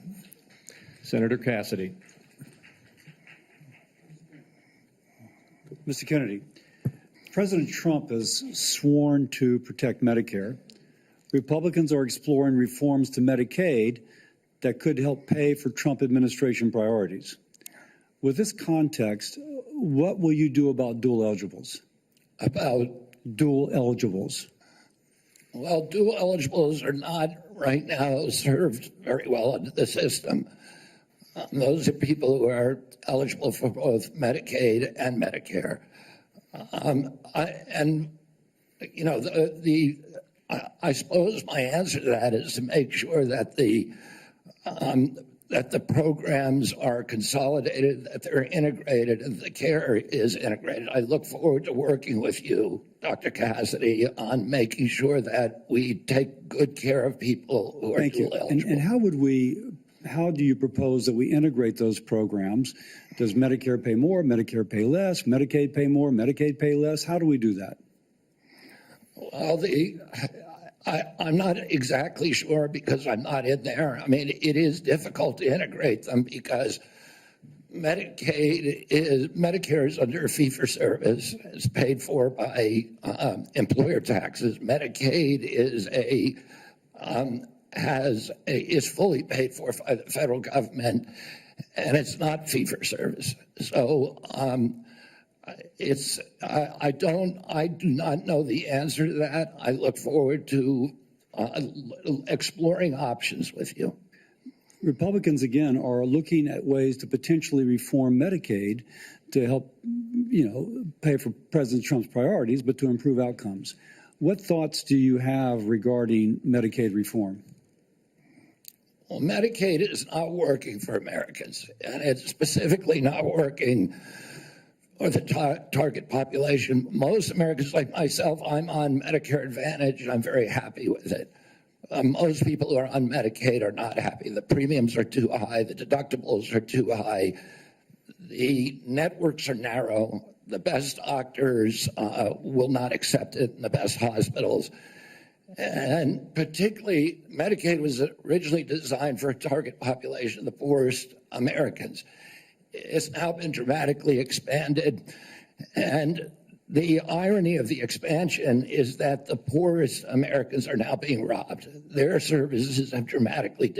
Senator Cassidy. Mr. Kennedy, President Trump has sworn to protect Medicare. Republicans are exploring reforms to Medicaid that could help pay for Trump administration priorities. With this context, what will you do about dual eligibles? About, Dual eligibles. well, dual eligibles are not right now served very well under the system. Those are people who are eligible for both Medicaid and Medicare. I suppose my answer to that is to make sure that the programs are consolidated, that they're integrated, and the care is integrated. I look forward to working with you, Dr. Cassidy, on making sure that we take good care of people who are Thank you. dual eligible. And how do you propose that we integrate those programs? Does Medicare pay more, Medicare pay less, Medicaid pay more, Medicaid pay less? How do we do that? Well, I'm not exactly sure because I'm not in there. I mean, it is difficult to integrate them because Medicare is under fee-for-service. It's paid for by employer taxes. Medicaid is fully paid for by the federal government, and it's not fee-for-service. So I do not know the answer to that. I look forward to exploring options with you. Republicans, again, are looking at ways to potentially reform Medicaid to help, pay for President Trump's priorities, but to improve outcomes. What thoughts do you have regarding Medicaid reform? Well, Medicaid is not working for Americans, and it's specifically not working for the target population. Most Americans, like myself, I'm on Medicare Advantage, and I'm very happy with it. Most people who are on Medicaid are not happy. The premiums are too high. The deductibles are too high. The networks are narrow. The best doctors will not accept it in the best hospitals. And particularly, Medicaid was originally designed for a target population of the poorest Americans. has now been dramatically expanded. And the irony of the expansion is that the poorest Americans are now being robbed. Their services have dramatically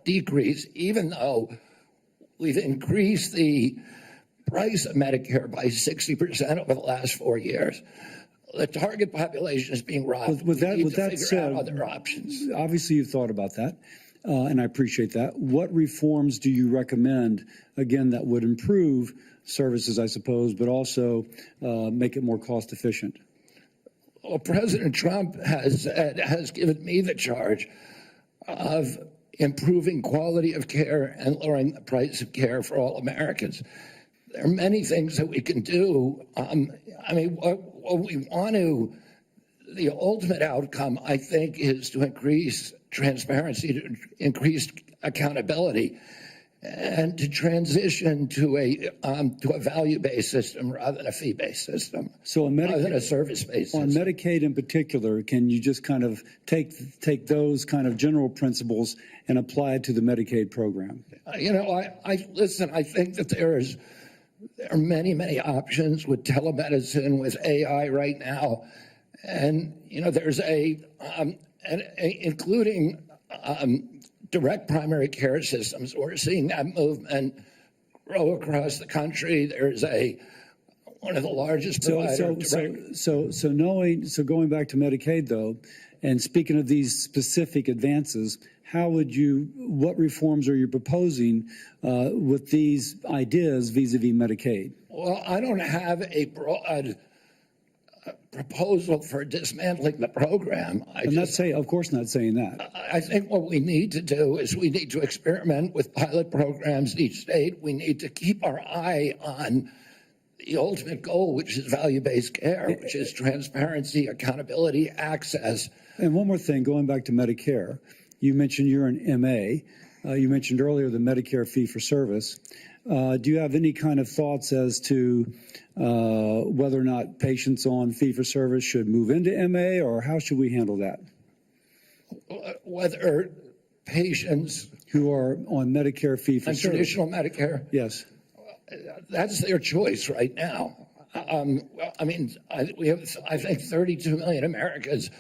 decreased, even though we've increased the price of Medicare by 60% over the last 4 years. The target population is being robbed. With that we need to figure said, out other options. obviously you've thought about that, and I appreciate that. What reforms do you recommend, again, that would improve services, I suppose, but also make it more cost efficient? Well, President Trump has given me the charge of improving quality of care and lowering the price of care for all Americans. There are many things that we can do. I mean, what we want to, the ultimate outcome, I think, is to increase transparency, to increase accountability, and to transition to a value-based system rather than a fee-based system, So rather than a service-based on system. Medicaid in particular, can you just kind of take those kind of general principles and apply it to the Medicaid program? You know, listen, I think that there are many, many options with telemedicine, with AI right now. And, you know, there's including direct primary care systems. We're seeing that movement grow across the country. There's one of the largest providers. So going back to Medicaid though, and speaking of these specific advances, what reforms are you proposing with these ideas vis-a-vis Medicaid? Well, I don't have a broad proposal for dismantling the program. Of course not saying that. I think what we need to do is we need to experiment with pilot programs in each state. We need to keep our eye on the ultimate goal, which is value-based care, which is transparency, accountability, access. And one more thing, going back to Medicare, you mentioned you're an MA. You mentioned earlier the Medicare fee for service. Do you have any kind of thoughts as to whether or not patients on fee for service should move into MA, or how should we handle that? Whether patients who are on Medicare fee for on service. traditional Medicare, Yes. that's their choice right now. I mean, we have, I think, 32 million Americans,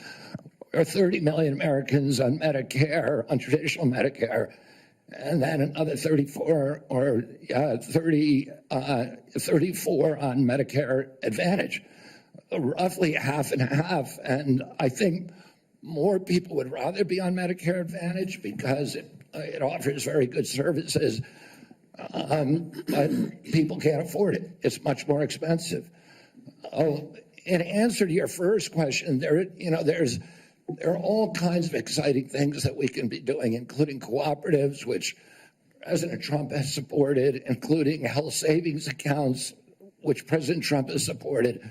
or 30 million Americans on Medicare, on traditional Medicare, and then another 34 or 34 on Medicare Advantage, roughly half and half. And I think more people would rather be on Medicare Advantage because it offers very good services, but people can't afford it. It's much more expensive. In answer to your first question, there are all kinds of exciting things that we can be doing, including cooperatives, which President Trump has supported, including health savings accounts, which President Trump has supported.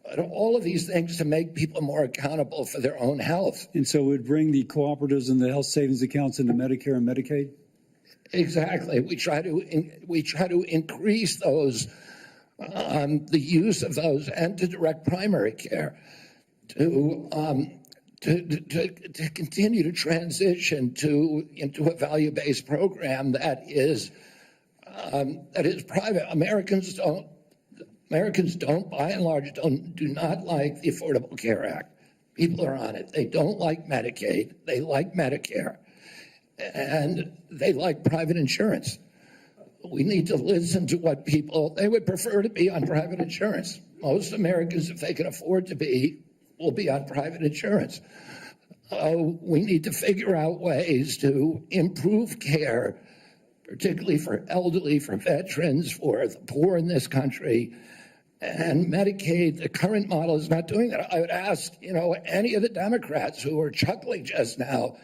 But all of these things to make people more accountable for their own health. And so we'd bring the cooperatives and the health savings accounts into Medicare and Medicaid? Exactly. We try to increase those, the use of those, and to direct primary care, to continue to transition into a value-based program that is private. Americans don't, by and large, do not like the Affordable Care Act. People are on it. They don't like Medicaid. They like Medicare, and they like private insurance. We need to listen to what they would prefer to be on private insurance. Most Americans, if they can afford to be, will be on private insurance. We need to figure out ways to improve care, particularly for elderly, for veterans, for the poor in this country. And Medicaid, the current model is not doing that. I would ask, any of the Democrats who are chuckling just now,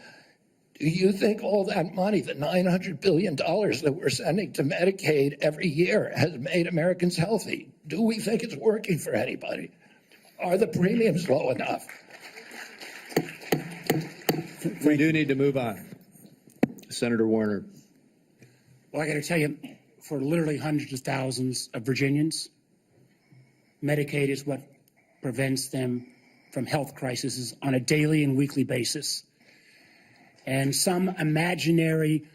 do you think all that money, the $900 billion that we're sending to Medicaid every year, has made Americans healthy? Do we think it's working for anybody? Are the premiums low enough? We do need to move on. Senator Warner. Well, I got to tell you, for literally hundreds of thousands of Virginians, Medicaid is what prevents them from health crises on a daily and weekly basis. And some imaginary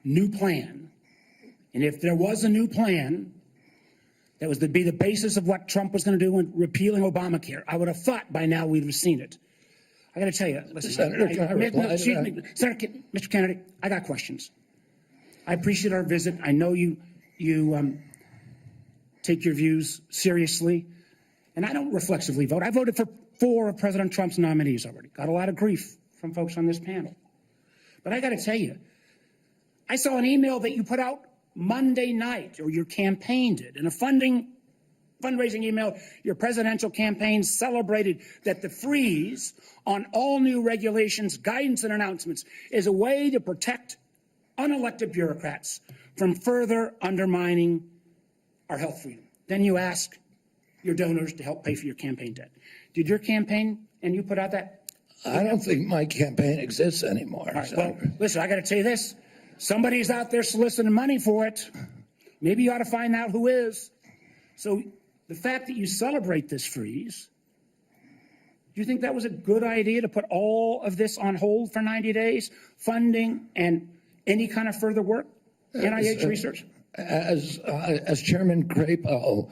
new plan And if there was a new plan that was to be the basis of what Trump was going to do in repealing Obamacare, I would have thought by now we'd have seen it. I got to tell you, listen, Senator, can I reply to that? Senator, Mr. Kennedy, I got questions. I appreciate our visit. I know you take your views seriously, and I don't reflexively vote. I voted for 4 of President Trump's nominees already. Got a lot of grief from folks on this panel. But I got to tell you, I saw an email that you put out Monday night, or your campaign did, in a fundraising email. Your presidential campaign celebrated that the freeze on all new regulations, guidance, and announcements is a way to protect unelected bureaucrats from further undermining our health freedom. Then you ask your donors to help pay for your campaign debt. Did your campaign and you put out that? I don't think my campaign exists anymore. All right, well, listen, I got to tell you this. Somebody's out there soliciting money for it. Maybe you ought to find out who is. So the fact that you celebrate this freeze, do you think that was a good idea to put all of this on hold for 90 days, funding and any kind of further work, NIH research? As Chairman Crapo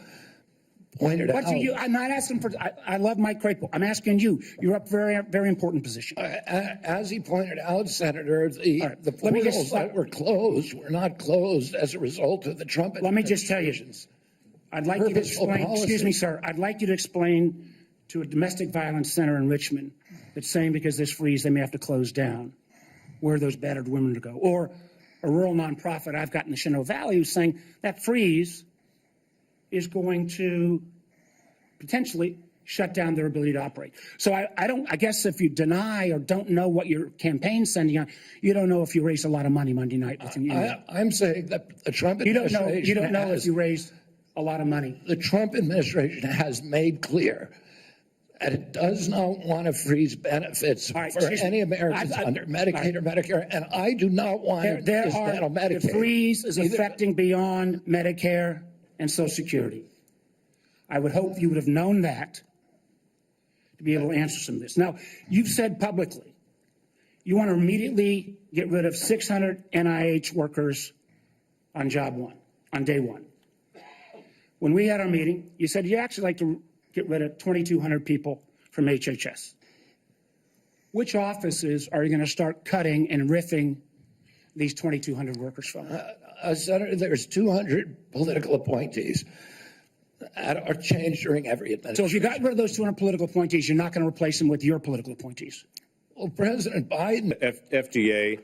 pointed out. I'm not asking for, I love Mike Crapo. I'm asking you. You're up very, very important position. As he pointed out, Senator, the portals that were closed were not closed as a result of the Trump administration. Let me just tell you, I'd like you to explain, excuse me, sir, I'd like you to explain to a domestic violence center in Richmond that's saying because this freeze they may have to close down where those battered women to go. Or a rural nonprofit I've got in the Shenandoah Valley who's saying that freeze is going to potentially shut down their ability to operate. So I guess if you deny or don't know what your campaign's sending out, you don't know if you raised a lot of money Monday night. I'm saying that the Trump administration you don't know if you raised a lot of money. The Trump administration has made clear that it does not want to freeze benefits for any Americans under Medicaid or Medicare, and I do not want to dismantle Medicaid. The freeze is affecting beyond Medicare and Social Security. I would hope you would have known that to be able to answer some of this. Now, you've said publicly you want to immediately get rid of 600 NIH workers on day one. When we had our meeting, you said you actually like to get rid of 2,200 people from HHS. Which offices are you going to start cutting and riffing these 2,200 workers from? Senator, there's 200 political appointees that are changed during every administration. So if you got rid of those 200 political appointees, you're not going to replace them with your political appointees? Well, President Biden... FDA,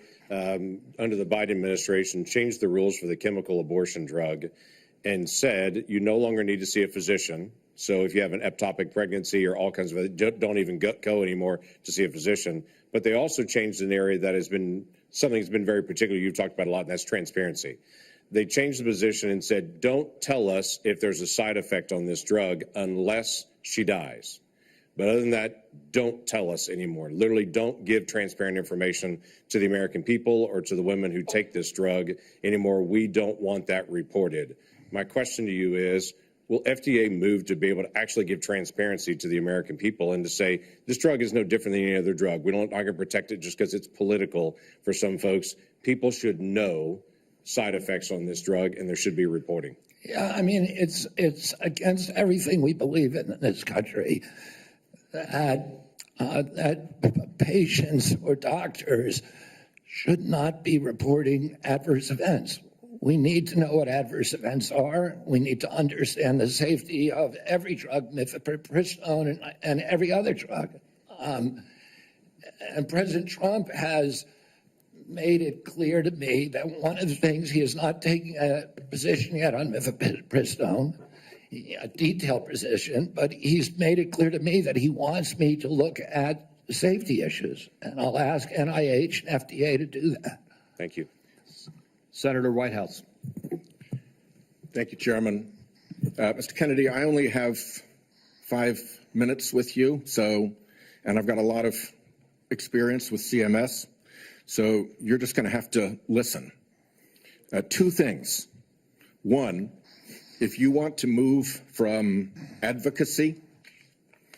under the Biden administration, changed the rules for the chemical abortion drug and said you no longer need to see a physician. So if you have an ectopic pregnancy or all kinds of, don't even go anymore to see a physician. But they also changed an area that has been something that's been very particular. You've talked about a lot, and that's transparency. They changed the position and said, don't tell us if there's a side effect on this drug unless she dies. But other than that, don't tell us anymore. Literally, don't give transparent information to the American people or to the women who take this drug anymore. We don't want that reported. My question to you is, will FDA move to be able to actually give transparency to the American people and to say this drug is no different than any other drug? We don't to protect it just because it's political for some folks. People should know side effects on this drug, and there should be reporting. Yeah, I mean, it's against everything we believe in this country that patients or doctors should not be reporting adverse events. We need to know what adverse events are. We need to understand the safety of every drug, mifepristone and every other drug. And President Trump has made it clear to me that one of the things, he is not taking a position yet on mifepristone, a detailed position, but he's made it clear to me that he wants me to look at safety issues. And I'll ask NIH and FDA to do that. Thank you. Senator Whitehouse. Thank you, Chairman. Mr. Kennedy, I only have 5 minutes with you, and I've got a lot of experience with CMS, so you're just going to have to listen. 2 things. One, if you want to move from advocacy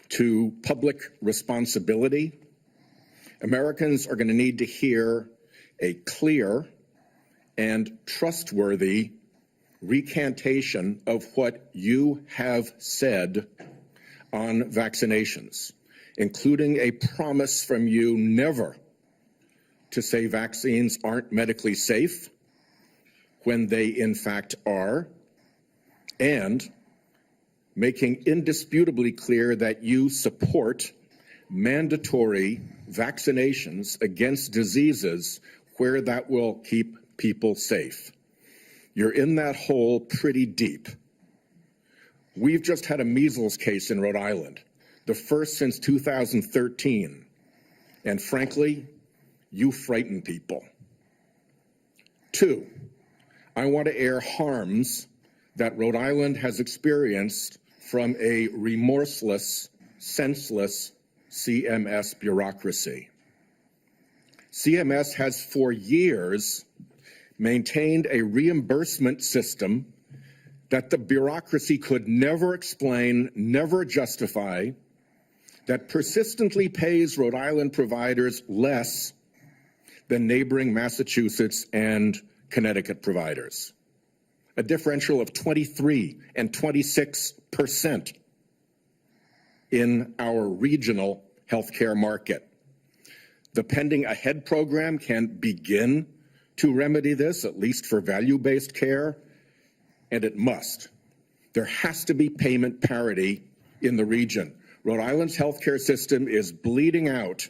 to public responsibility, Americans are going to need to hear a clear and trustworthy recantation of what you have said on vaccinations, including a promise from you never to say vaccines aren't medically safe when they in fact are, and making indisputably clear that you support mandatory vaccinations against diseases where that will keep people safe. You're in that hole pretty deep. We've just had a measles case in Rhode Island, the first since 2013, and frankly, you frighten people. 2, I want to air harms that Rhode Island has experienced from a remorseless, senseless CMS bureaucracy. CMS has for years maintained a reimbursement system that the bureaucracy could never explain, never justify, that persistently pays Rhode Island providers less than neighboring Massachusetts and Connecticut providers. A differential of 23 and 26% in our regional healthcare market. The Pending Ahead program can begin to remedy this, at least for value-based care, and it must. There has to be payment parity in the region. Rhode Island's healthcare system is bleeding out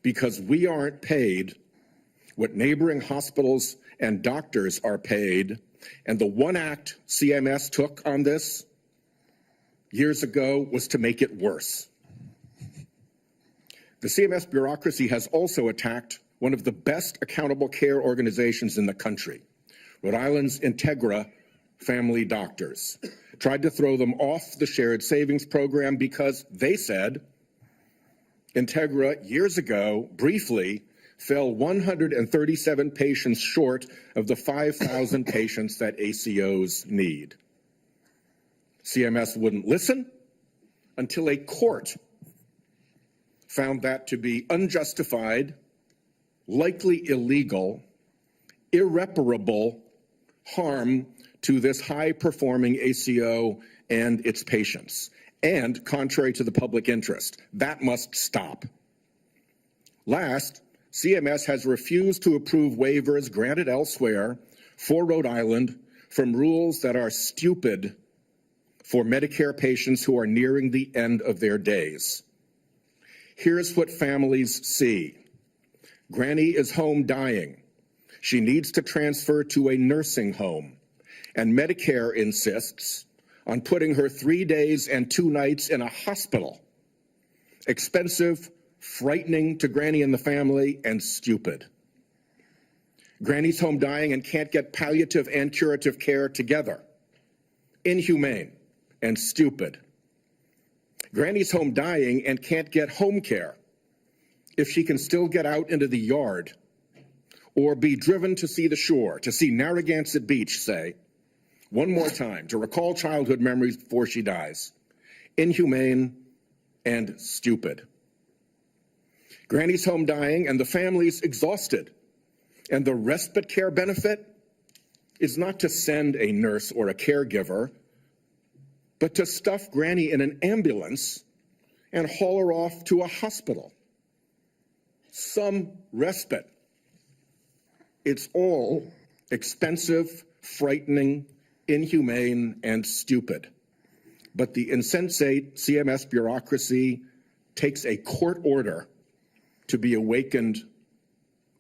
because we aren't paid what neighboring hospitals and doctors are paid. And the one act CMS took on this years ago was to make it worse. The CMS bureaucracy has also attacked one of the best accountable care organizations in the country, Rhode Island's Integra family doctors. Tried to throw them off the shared savings program because they said Integra years ago briefly fell 137 patients short of the 5,000 patients that ACOs need. CMS wouldn't listen until a court found that to be unjustified, likely illegal, irreparable harm to this high-performing ACO and its patients, and contrary to the public interest. That must stop. Last, CMS has refused to approve waivers granted elsewhere for Rhode Island from rules that are stupid for Medicare patients who are nearing the end of their days. Here's what families see. Granny is home dying. She needs to transfer to a nursing home, and Medicare insists on putting her 3 days and 2 nights in a hospital. Expensive, frightening to Granny and the family, and stupid. Granny's home dying and can't get palliative and curative care together. Inhumane and stupid. Granny's home dying and can't get home care if she can still get out into the yard or be driven to see the shore, to see Narragansett Beach, say, one more time, to recall childhood memories before she dies. Inhumane and stupid. Granny's home dying and the family's exhausted. And the respite care benefit is not to send a nurse or a caregiver, but to stuff Granny in an ambulance and haul her off to a hospital. Some respite. It's all expensive, frightening, inhumane, and stupid. But the insensate CMS bureaucracy takes a court order to be awakened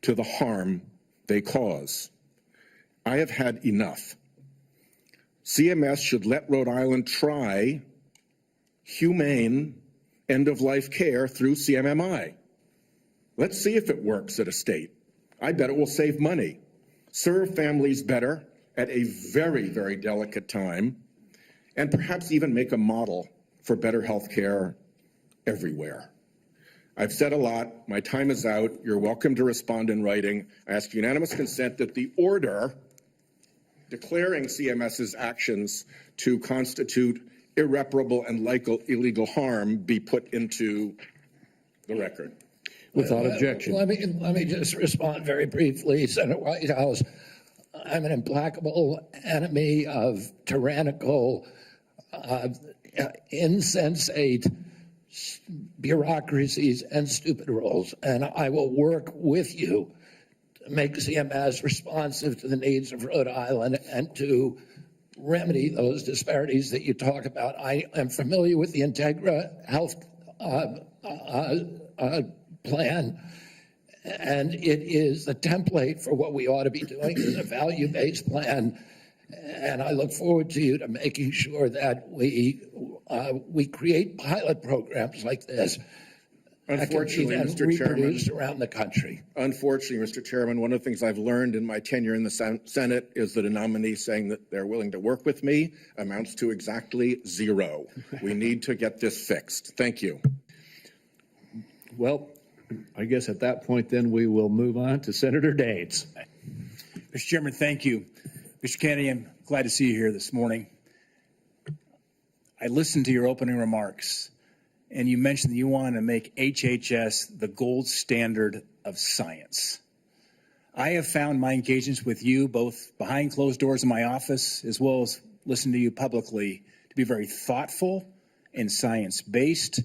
to the harm they cause. I have had enough. CMS should let Rhode Island try humane end-of-life care through CMMI. Let's see if it works at a state. I bet it will save money, serve families better at a very, very delicate time, and perhaps even make a model for better health care everywhere. I've said a lot. My time is out. You're welcome to respond in writing. I ask unanimous consent that the order declaring CMS's actions to constitute irreparable and illegal harm be put into the record. Without objection. Let me just respond very briefly, Senator Whitehouse. I'm an implacable enemy of tyrannical, insensate bureaucracies and stupid rules. And I will work with you to make CMS responsive to the needs of Rhode Island and to remedy those disparities that you talk about. I am familiar with the Integra Health plan, and it is the template for what we ought to be doing. It's a value-based plan, and I look forward to you to making sure that we create pilot programs like this. Unfortunately, that can be Mr. Chairman, reproduced around the country. unfortunately, Mr. Chairman, one of the things I've learned in my tenure in the Senate is that a nominee saying that they're willing to work with me amounts to exactly zero. We need to get this fixed. Thank you. Well, I guess at that point, then, we will move on to Senator Daines. Mr. Chairman, thank you. Mr. Kennedy, I'm glad to see you here this morning. I listened to your opening remarks, and you mentioned that you want to make HHS the gold standard of science. I have found my engagements with you, both behind closed doors in my office, as well as listening to you publicly, to be very thoughtful and science-based.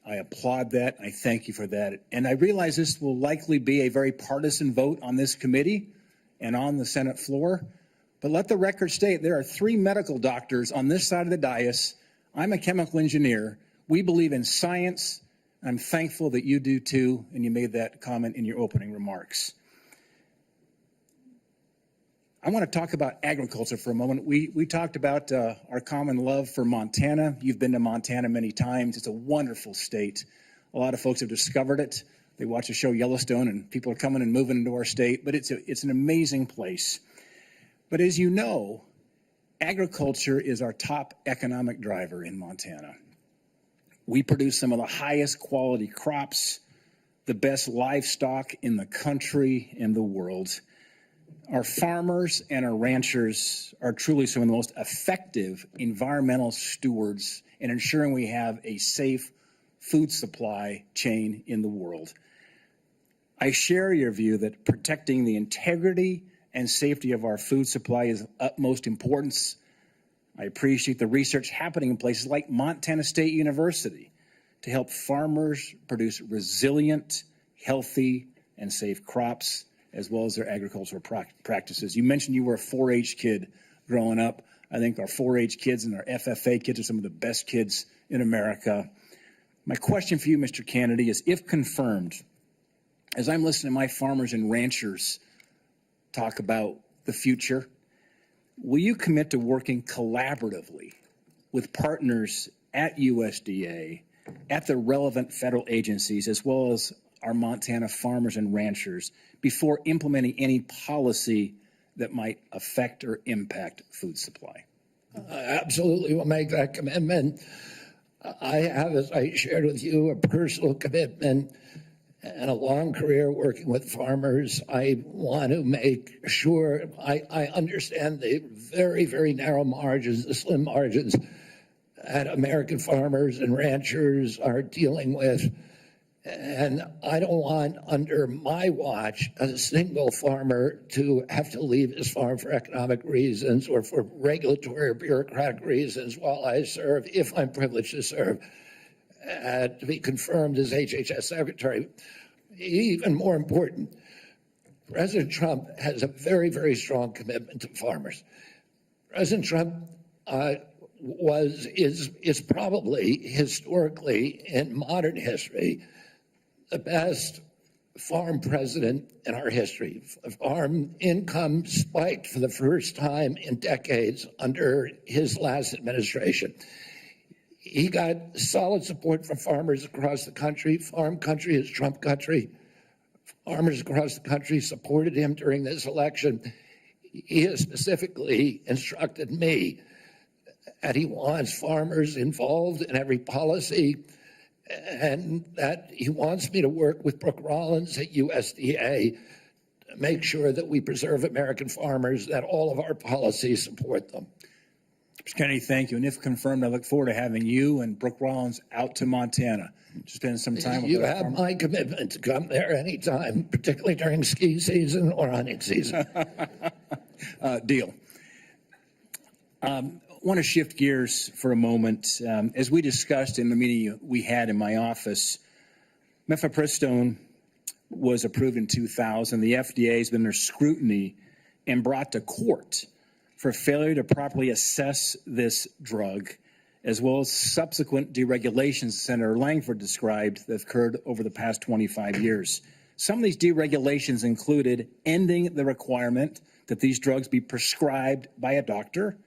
I applaud that. I thank you for that. And I realize this will likely be a very partisan vote on this committee and on the Senate floor. But let the record state there are 3 medical doctors on this side of the dais. I'm a chemical engineer. We believe in science. I'm thankful that you do too, and you made that comment in your opening remarks. I want to talk about agriculture for a moment. We talked about our common love for Montana. You've been to Montana many times. It's a wonderful state. A lot of folks have discovered it. They watch the show Yellowstone, and people are coming and moving into our state, but it's an amazing place. But as you know, agriculture is our top economic driver in Montana. We produce some of the highest quality crops, the best livestock in the country and the world. Our farmers and our ranchers are truly some of the most effective environmental stewards in ensuring we have a safe food supply chain in the world. I share your view that protecting the integrity and safety of our food supply is of utmost importance. I appreciate the research happening in places like Montana State University to help farmers produce resilient, healthy, and safe crops, as well as their agricultural practices. You mentioned you were a 4-H kid growing up. I think our 4-H kids and our FFA kids are some of the best kids in America. My question for you, Mr. Kennedy, is if confirmed, as I'm listening to my farmers and ranchers talk about the future, will you commit to working collaboratively with partners at USDA, at the relevant federal agencies, as well as our Montana farmers and ranchers before implementing any policy that might affect or impact food supply? Absolutely will make that commitment. I have, as I shared with you, a personal commitment and a long career working with farmers. I want to make sure I understand the very, very narrow margins, the slim margins that American farmers and ranchers are dealing with. And I don't want, under my watch, a single farmer to have to leave his farm for economic reasons or for regulatory or bureaucratic reasons while I serve, if I'm privileged to serve, to be confirmed as HHS Secretary. Even more important, President Trump has a very, very strong commitment to farmers. President Trump is probably historically, in modern history, the best farm president in our history. Farm income spiked for the first time in decades under his last administration. He got solid support from farmers across the country. Farm country is Trump country. Farmers across the country supported him during this election. He has specifically instructed me that he wants farmers involved in every policy, and that he wants me to work with Brooke Rollins at USDA to make sure that we preserve American farmers, that all of our policies support them. Mr. Kennedy, thank you. And if confirmed, I look forward to having you and Brooke Rollins out to Montana to spend some time with you. You our have farmers. my commitment to come there anytime, particularly during ski season or hunting season. Deal. Want to shift gears for a moment. As we discussed in the meeting we had in my office, mifepristone was approved in 2000. The FDA has been under scrutiny and brought to court for failure to properly assess this drug, as well as subsequent deregulations Senator Langford described that have occurred over the past 25 years. Some of these deregulations included ending the requirement that these drugs be prescribed by a doctor,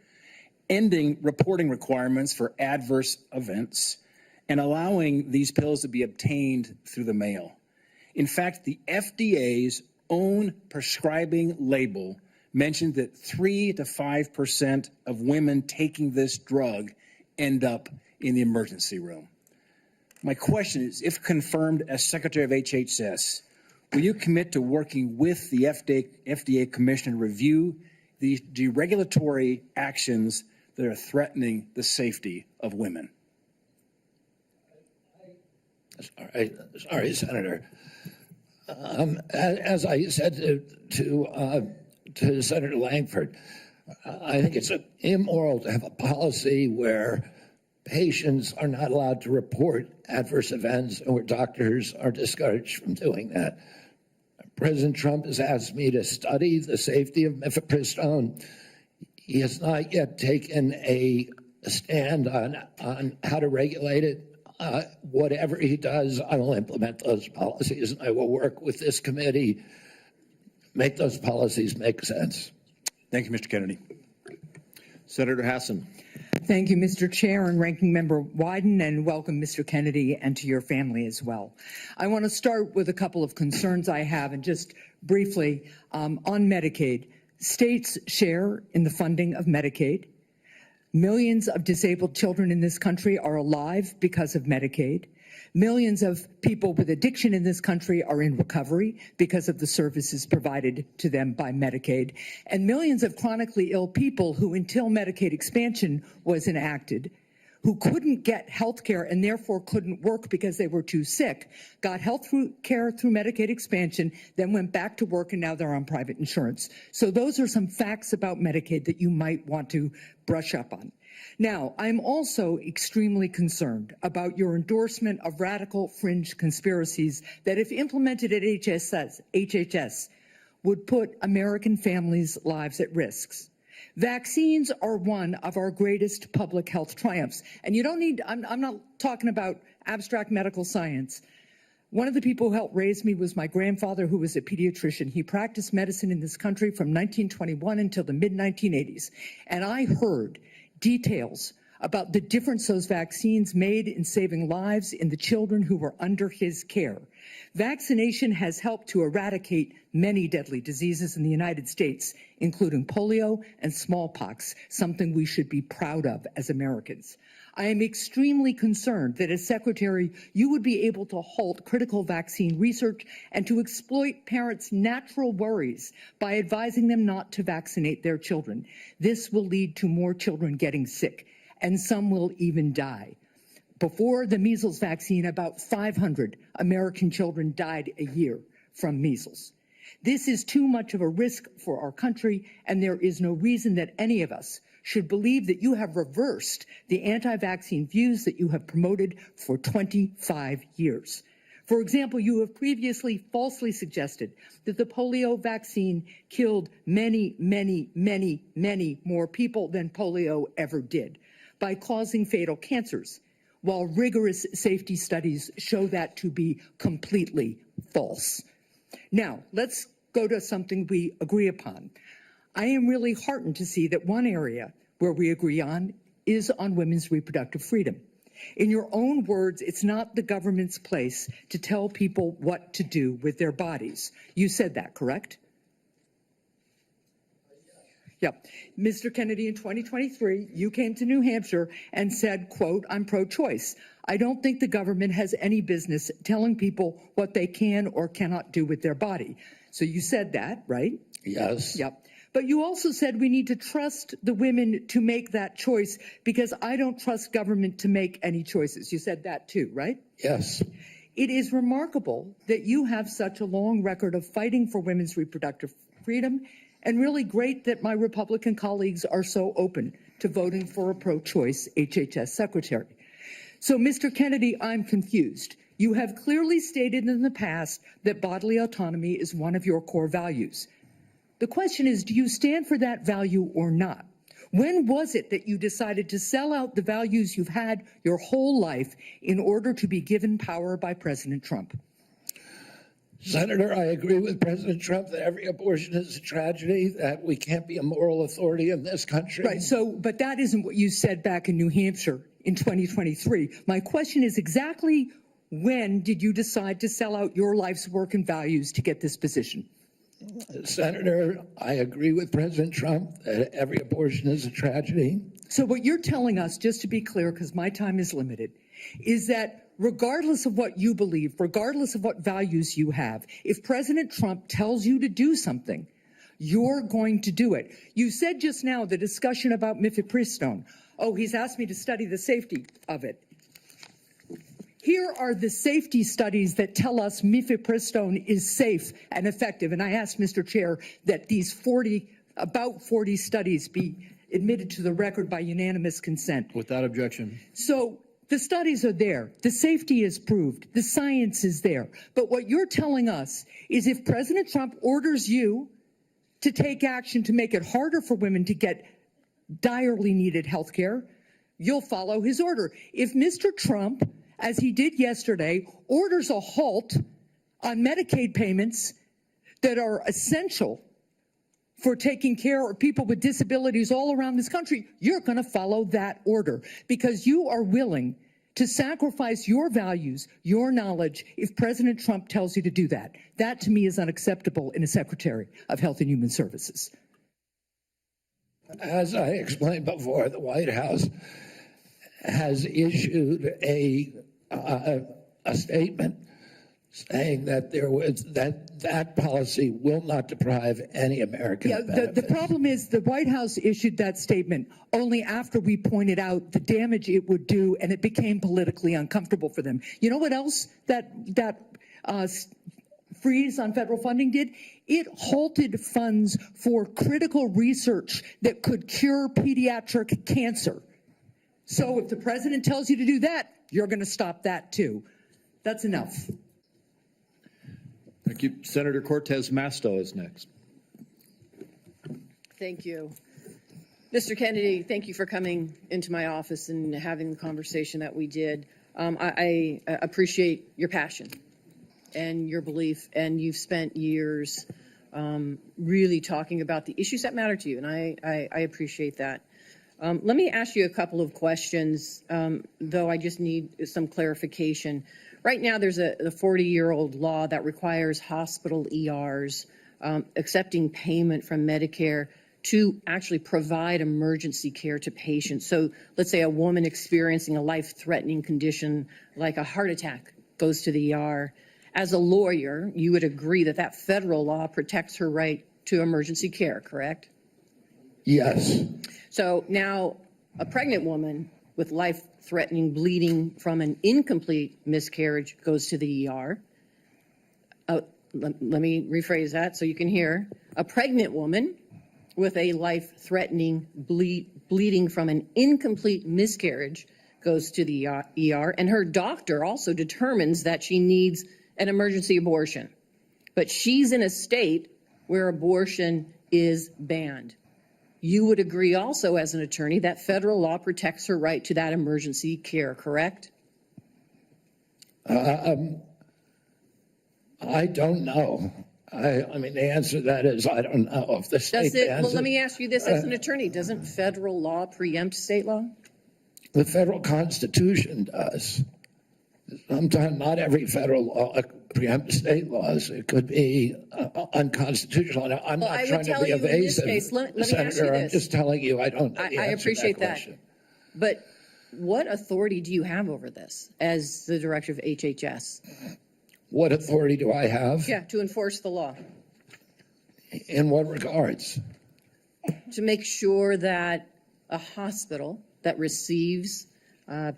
ending reporting requirements for adverse events, and allowing these pills to be obtained through the mail. In fact, the FDA's own prescribing label mentioned that 3 to 5% of women taking this drug end up in the emergency room. My question is, if confirmed as Secretary of HHS, will you commit to working with the FDA Commission to review these deregulatory actions that are threatening the safety of women? Sorry, Senator. As I said to Senator Langford, I think it's immoral to have a policy where patients are not allowed to report adverse events and where doctors are discouraged from doing that. President Trump has asked me to study the safety of mifepristone. He has not yet taken a stand on how to regulate it. Whatever he does, I will implement those policies, and I will work with this committee, make those policies make sense. Thank you, Mr. Kennedy. Senator Hassan. Thank you, Mr. Chair and Ranking Member Wyden, and welcome, Mr. Kennedy, and to your family as well. I want to start with a couple of concerns I have, and just briefly on Medicaid. States share in the funding of Medicaid. Millions of disabled children in this country are alive because of Medicaid. Millions of people with addiction in this country are in recovery because of the services provided to them by Medicaid. And millions of chronically ill people who, until Medicaid expansion was enacted, who couldn't get health care and therefore couldn't work because they were too sick, got health care through Medicaid expansion, then went back to work, and now they're on private insurance. So those are some facts about Medicaid that you might want to brush up on. Now, I'm also extremely concerned about your endorsement of radical fringe conspiracies that, if implemented at HHS, would put American families' lives at risk. Vaccines are one of our greatest public health triumphs. And you don't need, I'm not talking about abstract medical science. One of the people who helped raise me was my grandfather, who was a pediatrician. He practiced medicine in this country from 1921 until the mid-1980s. And I heard details about the difference those vaccines made in saving lives in the children who were under his care. Vaccination has helped to eradicate many deadly diseases in the United States, including polio and smallpox, something we should be proud of as Americans. I am extremely concerned that as Secretary, you would be able to halt critical vaccine research and to exploit parents' natural worries by advising them not to vaccinate their children. This will lead to more children getting sick, and some will even die. Before the measles vaccine, about 500 American children died a year from measles. This is too much of a risk for our country, and there is no reason that any of us should believe that you have reversed the anti-vaccine views that you have promoted for 25 years. For example, you have previously falsely suggested that the polio vaccine killed many, many, many, many more people than polio ever did by causing fatal cancers, while rigorous safety studies show that to be completely false. Now, let's go to something we agree upon. I am really heartened to see that one area where we agree on is on women's reproductive freedom. In your own words, it's not the government's place to tell people what to do with their bodies. You said that, correct? Yeah. Mr. Kennedy, in 2023, you came to New Hampshire and said, quote, I'm pro-choice. I don't think the government has any business telling people what they can or cannot do with their body. So you said that, right? Yes. Yep. But you also said we need to trust the women to make that choice because I don't trust government to make any choices. You said that too, right? Yes. It is remarkable that you have such a long record of fighting for women's reproductive freedom and really great that my Republican colleagues are so open to voting for a pro-choice HHS secretary. So, Mr. Kennedy, I'm confused. You have clearly stated in the past that bodily autonomy is one of your core values. The question is, do you stand for that value or not? When was it that you decided to sell out the values you've had your whole life in order to be given power by President Trump? Senator, I agree with President Trump that every abortion is a tragedy, that we can't be a moral authority in this country. Right. So, but that isn't what you said back in New Hampshire in 2023. My question is exactly when did you decide to sell out your life's work and values to get this position? Senator, I agree with President Trump that every abortion is a tragedy. So what you're telling us, just to be clear, because my time is limited, is that regardless of what you believe, regardless of what values you have, if President Trump tells you to do something, you're going to do it. You said just now the discussion about mifepristone. Oh, he's asked me to study the safety of it. Here are the safety studies that tell us mifepristone is safe and effective. And I asked Mr. Chair that these about 40 studies be admitted to the record by unanimous consent. Without objection. So the studies are there. The safety is proved. The science is there. But what you're telling us is if President Trump orders you to take action to make it harder for women to get direly needed health care, you'll follow his order. If Mr. Trump, as he did yesterday, orders a halt on Medicaid payments that are essential for taking care of people with disabilities all around this country, you're going to follow that order because you are willing to sacrifice your values, your knowledge, if President Trump tells you to do that. That, to me, is unacceptable in a Secretary of Health and Human Services. As I explained before, the White House has issued a statement saying that that policy will not deprive any American of benefits. The problem is the White House issued that statement only after we pointed out the damage it would do, and it became politically uncomfortable for them. You know what else that freeze on federal funding did? It halted funds for critical research that could cure pediatric cancer. So if the president tells you to do that, you're going to stop that too. That's enough. Thank you. Senator Cortez Masto is next. Thank you. Mr. Kennedy, thank you for coming into my office and having the conversation that we did. I appreciate your passion and your belief, and you've spent years really talking about the issues that matter to you, and I appreciate that. Let me ask you a couple of questions, though I just need some clarification. Right now, there's a 40-year-old law that requires hospital ERs accepting payment from Medicare to actually provide emergency care to patients. So let's say a woman experiencing a life-threatening condition like a heart attack goes to the ER. As a lawyer, you would agree that that federal law protects her right to emergency care, correct? Yes. So now a pregnant woman with life-threatening bleeding from an incomplete miscarriage goes to the ER. Let me rephrase that so you can hear. A pregnant woman with a life-threatening bleeding from an incomplete miscarriage goes to the ER, and her doctor also determines that she needs an emergency abortion. But she's in a state where abortion is banned. You would agree also as an attorney that federal law protects her right to that emergency care, correct? I don't know. I mean, the answer to that is I don't know if the state bans Well, let me ask you this as an attorney. Doesn't federal law preempt state law? The federal Constitution does. Sometimes not every federal law preempts state laws. It could be unconstitutional. I'm not trying to be evasive, let me Senator. ask you this. I'm just telling you I don't know the I answer appreciate to that that. question. But what authority do you have over this as the director of HHS? What authority do I have? Yeah, to enforce the law. In what regards? To make sure that a hospital that receives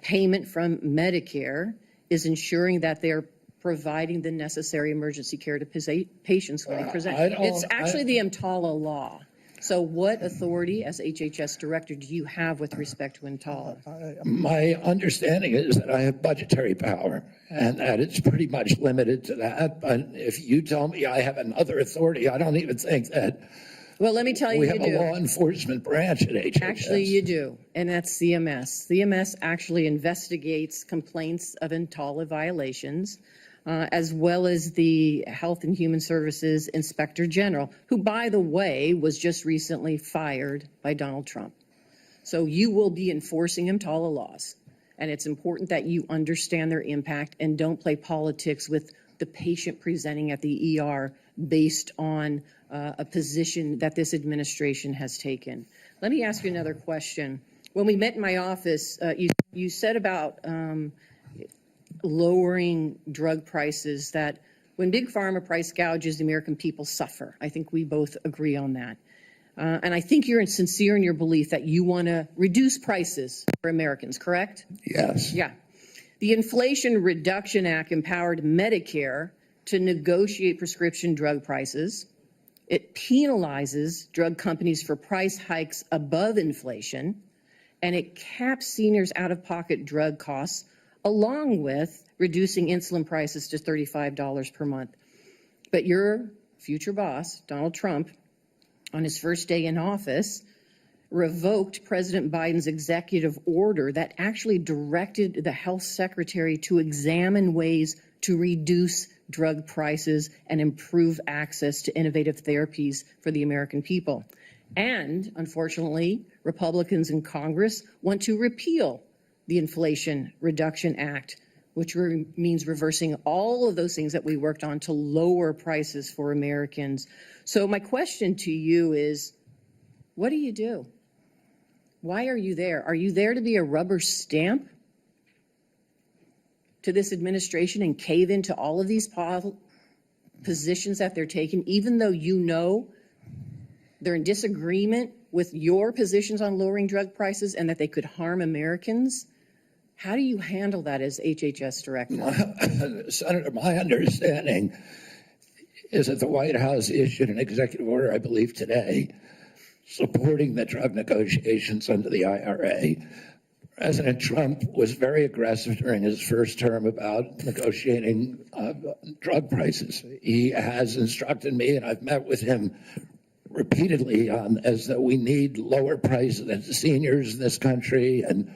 payment from Medicare is ensuring that they're providing the necessary emergency care to patients when they present. I don't- It's actually the EMTALA law. So what authority as HHS director do you have with respect to EMTALA? My understanding is that I have budgetary power and that it's pretty much limited to that. But if you tell me I have another authority, I don't even think that Well, let me tell you, we you have do. a law enforcement branch at HHS. Actually, you do, and that's CMS. CMS actually investigates complaints of EMTALA violations, as well as the Health and Human Services Inspector General, who, by the way, was just recently fired by Donald Trump. So you will be enforcing EMTALA laws, and it's important that you understand their impact and don't play politics with the patient presenting at the ER based on a position that this administration has taken. Let me ask you another question. When we met in my office, you said about lowering drug prices, that when Big Pharma price gouges, the American people suffer. I think we both agree on that. And I think you're sincere in your belief that you want to reduce prices for Americans, correct? Yes. Yeah. The Inflation Reduction Act empowered Medicare to negotiate prescription drug prices. It penalizes drug companies for price hikes above inflation, and it caps seniors' out-of-pocket drug costs, along with reducing insulin prices to $35 per month. But your future boss, Donald Trump, on his first day in office, revoked President Biden's executive order that actually directed the health secretary to examine ways to reduce drug prices and improve access to innovative therapies for the American people. And unfortunately, Republicans in Congress want to repeal the Inflation Reduction Act, which means reversing all of those things that we worked on to lower prices for Americans. So my question to you is, what do you do? Why are you there? Are you there to be a rubber stamp to this administration and cave into all of these positions that they're taking, even though you know they're in disagreement with your positions on lowering drug prices and that they could harm Americans? How do you handle that as HHS director? Senator, my understanding is that the White House issued an executive order, I believe today, supporting the drug negotiations under the IRA. President Trump was very aggressive during his first term about negotiating drug prices. He has instructed me, and I've met with him repeatedly on this, that we need lower prices than seniors in this country, and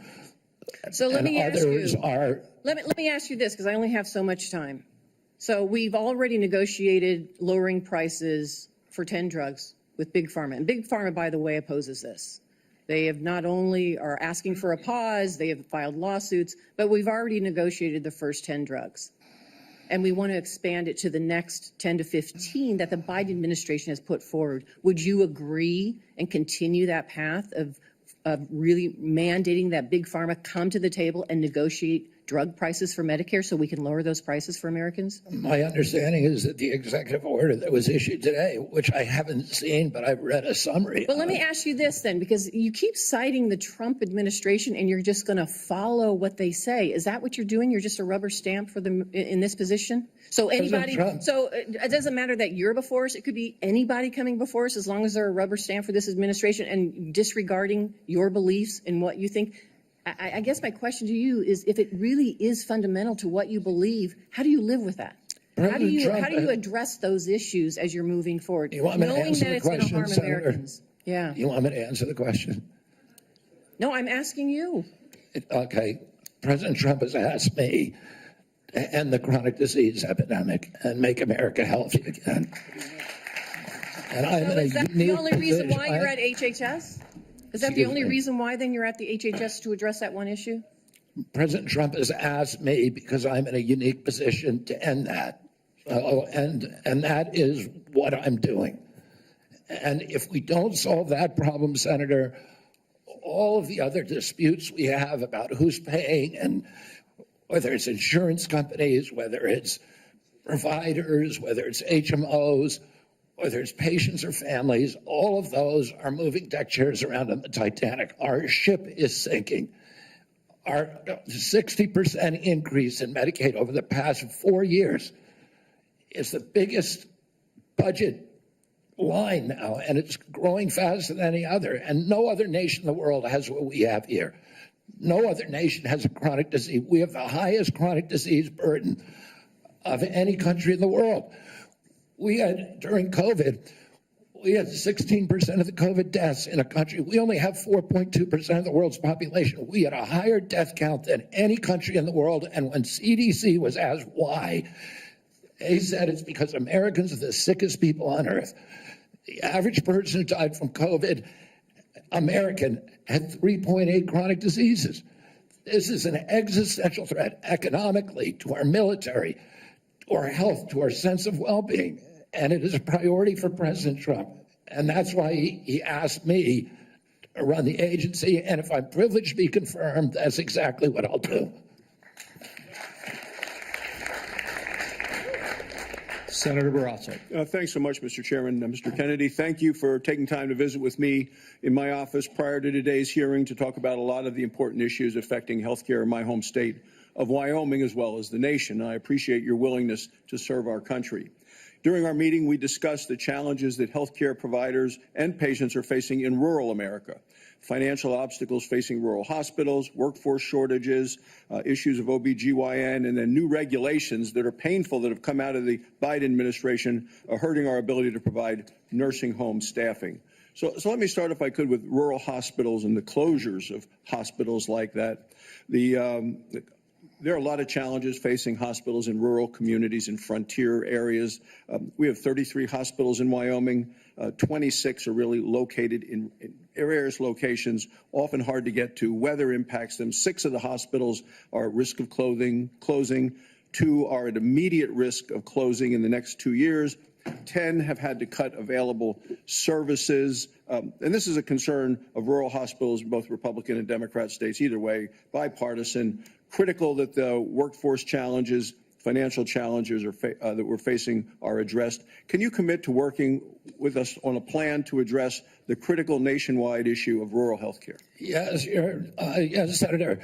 so let me ask others you, are. Let me ask you this, because I only have so much time. So we've already negotiated lowering prices for 10 drugs with Big Pharma. And Big Pharma, by the way, opposes this. They have not only are asking for a pause, they have filed lawsuits, but we've already negotiated the first 10 drugs. And we want to expand it to the next 10 to 15 that the Biden administration has put forward. Would you agree and continue that path of really mandating that Big Pharma come to the table and negotiate drug prices for Medicare so we can lower those prices for Americans? My understanding is that the executive order that was issued today, which I haven't seen, but I've read a summary. Well, let me ask you this then, because you keep citing the Trump administration and you're just going to follow what they say. Is that what you're doing? You're just a rubber stamp for them in this position? So anybody, so it doesn't matter that you're before us. It could be anybody coming before us as long as they're a rubber stamp for this administration and disregarding your beliefs and what you think. I guess my question to you is, if it really is fundamental to what you believe, how do you live with that? How do you address those issues as you're moving forward, knowing that it's going to harm Americans? Yeah. You want me to answer the question? No, I'm asking you. Okay. President Trump has asked me to end the chronic disease epidemic and make America healthy again. And I'm in a is that unique the only reason why position. you're at HHS? Is that the only reason why then you're at the HHS, to address that one issue? President Trump has asked me because I'm in a unique position to end that. And that is what I'm doing. And if we don't solve that problem, Senator, all of the other disputes we have about who's paying, and whether it's insurance companies, whether it's providers, whether it's HMOs, whether it's patients or families, all of those are moving deck chairs around on the Titanic. Our ship is sinking. Our 60% increase in Medicaid over the past 4 years is the biggest budget line now, and it's growing faster than any other. And no other nation in the world has what we have here. No other nation has a chronic disease. We have the highest chronic disease burden of any country in the world. We had, during COVID, we had 16% of the COVID deaths in a country. We only have 4.2% of the world's population. We had a higher death count than any country in the world. And when CDC was asked why, they said it's because Americans are the sickest people on earth. The average person who died from COVID, American, had 3.8 chronic diseases. This is an existential threat economically, to our military, to our health, to our sense of well-being. And it is a priority for President Trump. And that's why he asked me to run the agency. And if I'm privileged to be confirmed, that's exactly what I'll do. Senator Barrasso. Thanks so much, Mr. Chairman. Mr. Kennedy, thank you for taking time to visit with me in my office prior to today's hearing to talk about a lot of the important issues affecting health care in my home state of Wyoming as well as the nation. I appreciate your willingness to serve our country. During our meeting, we discussed the challenges that health care providers and patients are facing in rural America. Financial obstacles facing rural hospitals, workforce shortages, issues of OBGYN, and then new regulations that are painful that have come out of the Biden administration are hurting our ability to provide nursing home staffing. So let me start, if I could, with rural hospitals and the closures of hospitals like that. There are a lot of challenges facing hospitals in rural communities and frontier areas. We have 33 hospitals in Wyoming. 26 are really located in various locations, often hard to get to. Weather impacts them. 6 of the hospitals are at risk of closing. 2 are at immediate risk of closing in the next 2 years. 10 have had to cut available services. And this is a concern of rural hospitals in both Republican and Democrat states, either way, bipartisan. Critical that the workforce challenges, financial challenges that we're facing are addressed. Can you commit to working with us on a plan to address the critical nationwide issue of rural health care? Yes, yes, Senator.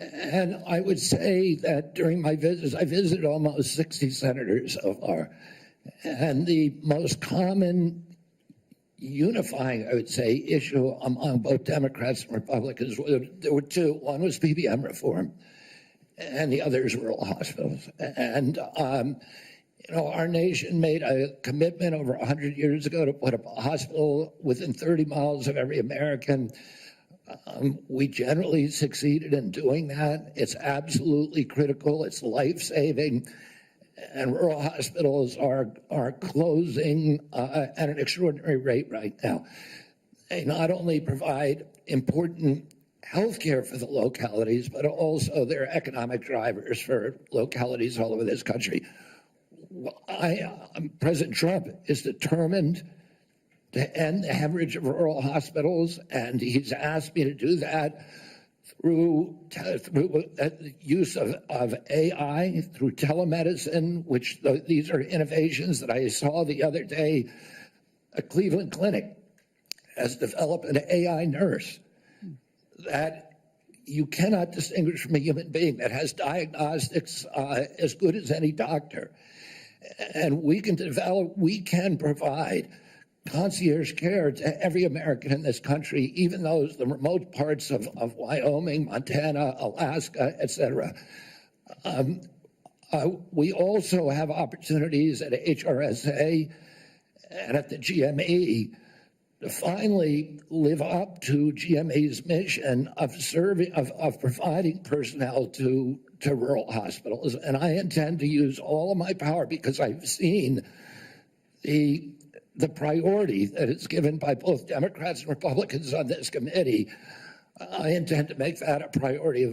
And I would say that during my visits, I visited almost 60 senators so far. And the most common unifying, I would say, issue among both Democrats and Republicans, there were 2. One was PBM reform, and the other is rural hospitals. And, our nation made a commitment over 100 years ago to put up a hospital within 30 miles of every American. We generally succeeded in doing that. It's absolutely critical. It's life-saving. And rural hospitals are closing at an extraordinary rate right now. They not only provide important health care for the localities, but also they're economic drivers for localities all over this country. President Trump is determined to end the hemorrhage of rural hospitals, and he's asked me to do that through the use of AI, through telemedicine, which these are innovations that I saw the other day. A Cleveland clinic has developed an AI nurse that you cannot distinguish from a human being, that has diagnostics as good as any doctor. And we can provide concierge care to every American in this country, even the remote parts of Wyoming, Montana, Alaska, et cetera. We also have opportunities at HRSA and at the GME to finally live up to GME's mission of providing personnel to rural hospitals. And I intend to use all of my power, because I've seen the priority that is given by both Democrats and Republicans on this committee. I intend to make that a priority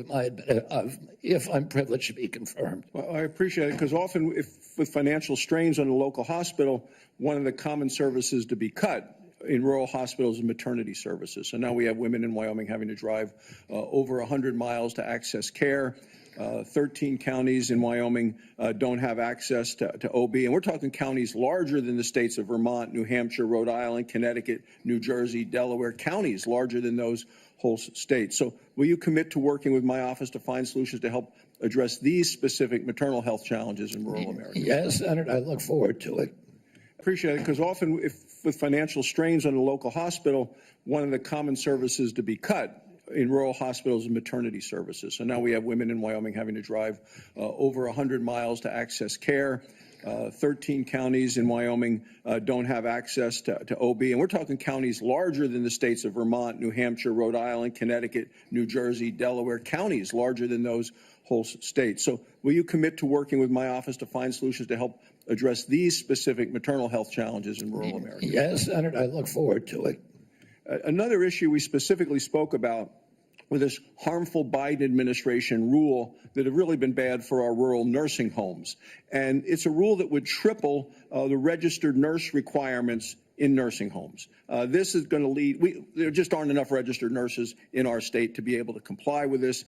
if I'm privileged to be confirmed. Well, I appreciate it, because often with financial strains on a local hospital, one of the common services to be cut in rural hospitals is maternity services. So now we have women in Wyoming having to drive over 100 miles to access care. 13 counties in Wyoming don't have access to OB, and we're talking counties larger than the states of Vermont, New Hampshire, Rhode Island, Connecticut, New Jersey, Delaware, counties larger than those whole states. So will you commit to working with my office to find solutions to help address these specific maternal health challenges in rural America? Yes, Senator, I look forward to it. Appreciate it, because often with financial strains on a local hospital, one of the common services to be cut in rural hospitals is maternity services. So now we have women in Wyoming having to drive over 100 miles to access care. 13 counties in Wyoming don't have access to OB, and we're talking counties larger than the states of Vermont, New Hampshire, Rhode Island, Connecticut, New Jersey, Delaware, counties larger than those whole states. So will you commit to working with my office to find solutions to help address these specific maternal health challenges in rural America? Yes, Senator, I look forward to it. Another issue we specifically spoke about with this harmful Biden administration rule that have really been bad for our rural nursing homes. And it's a rule that would triple the registered nurse requirements in nursing homes. This is going to lead, there just aren't enough registered nurses in our state to be able to comply with this.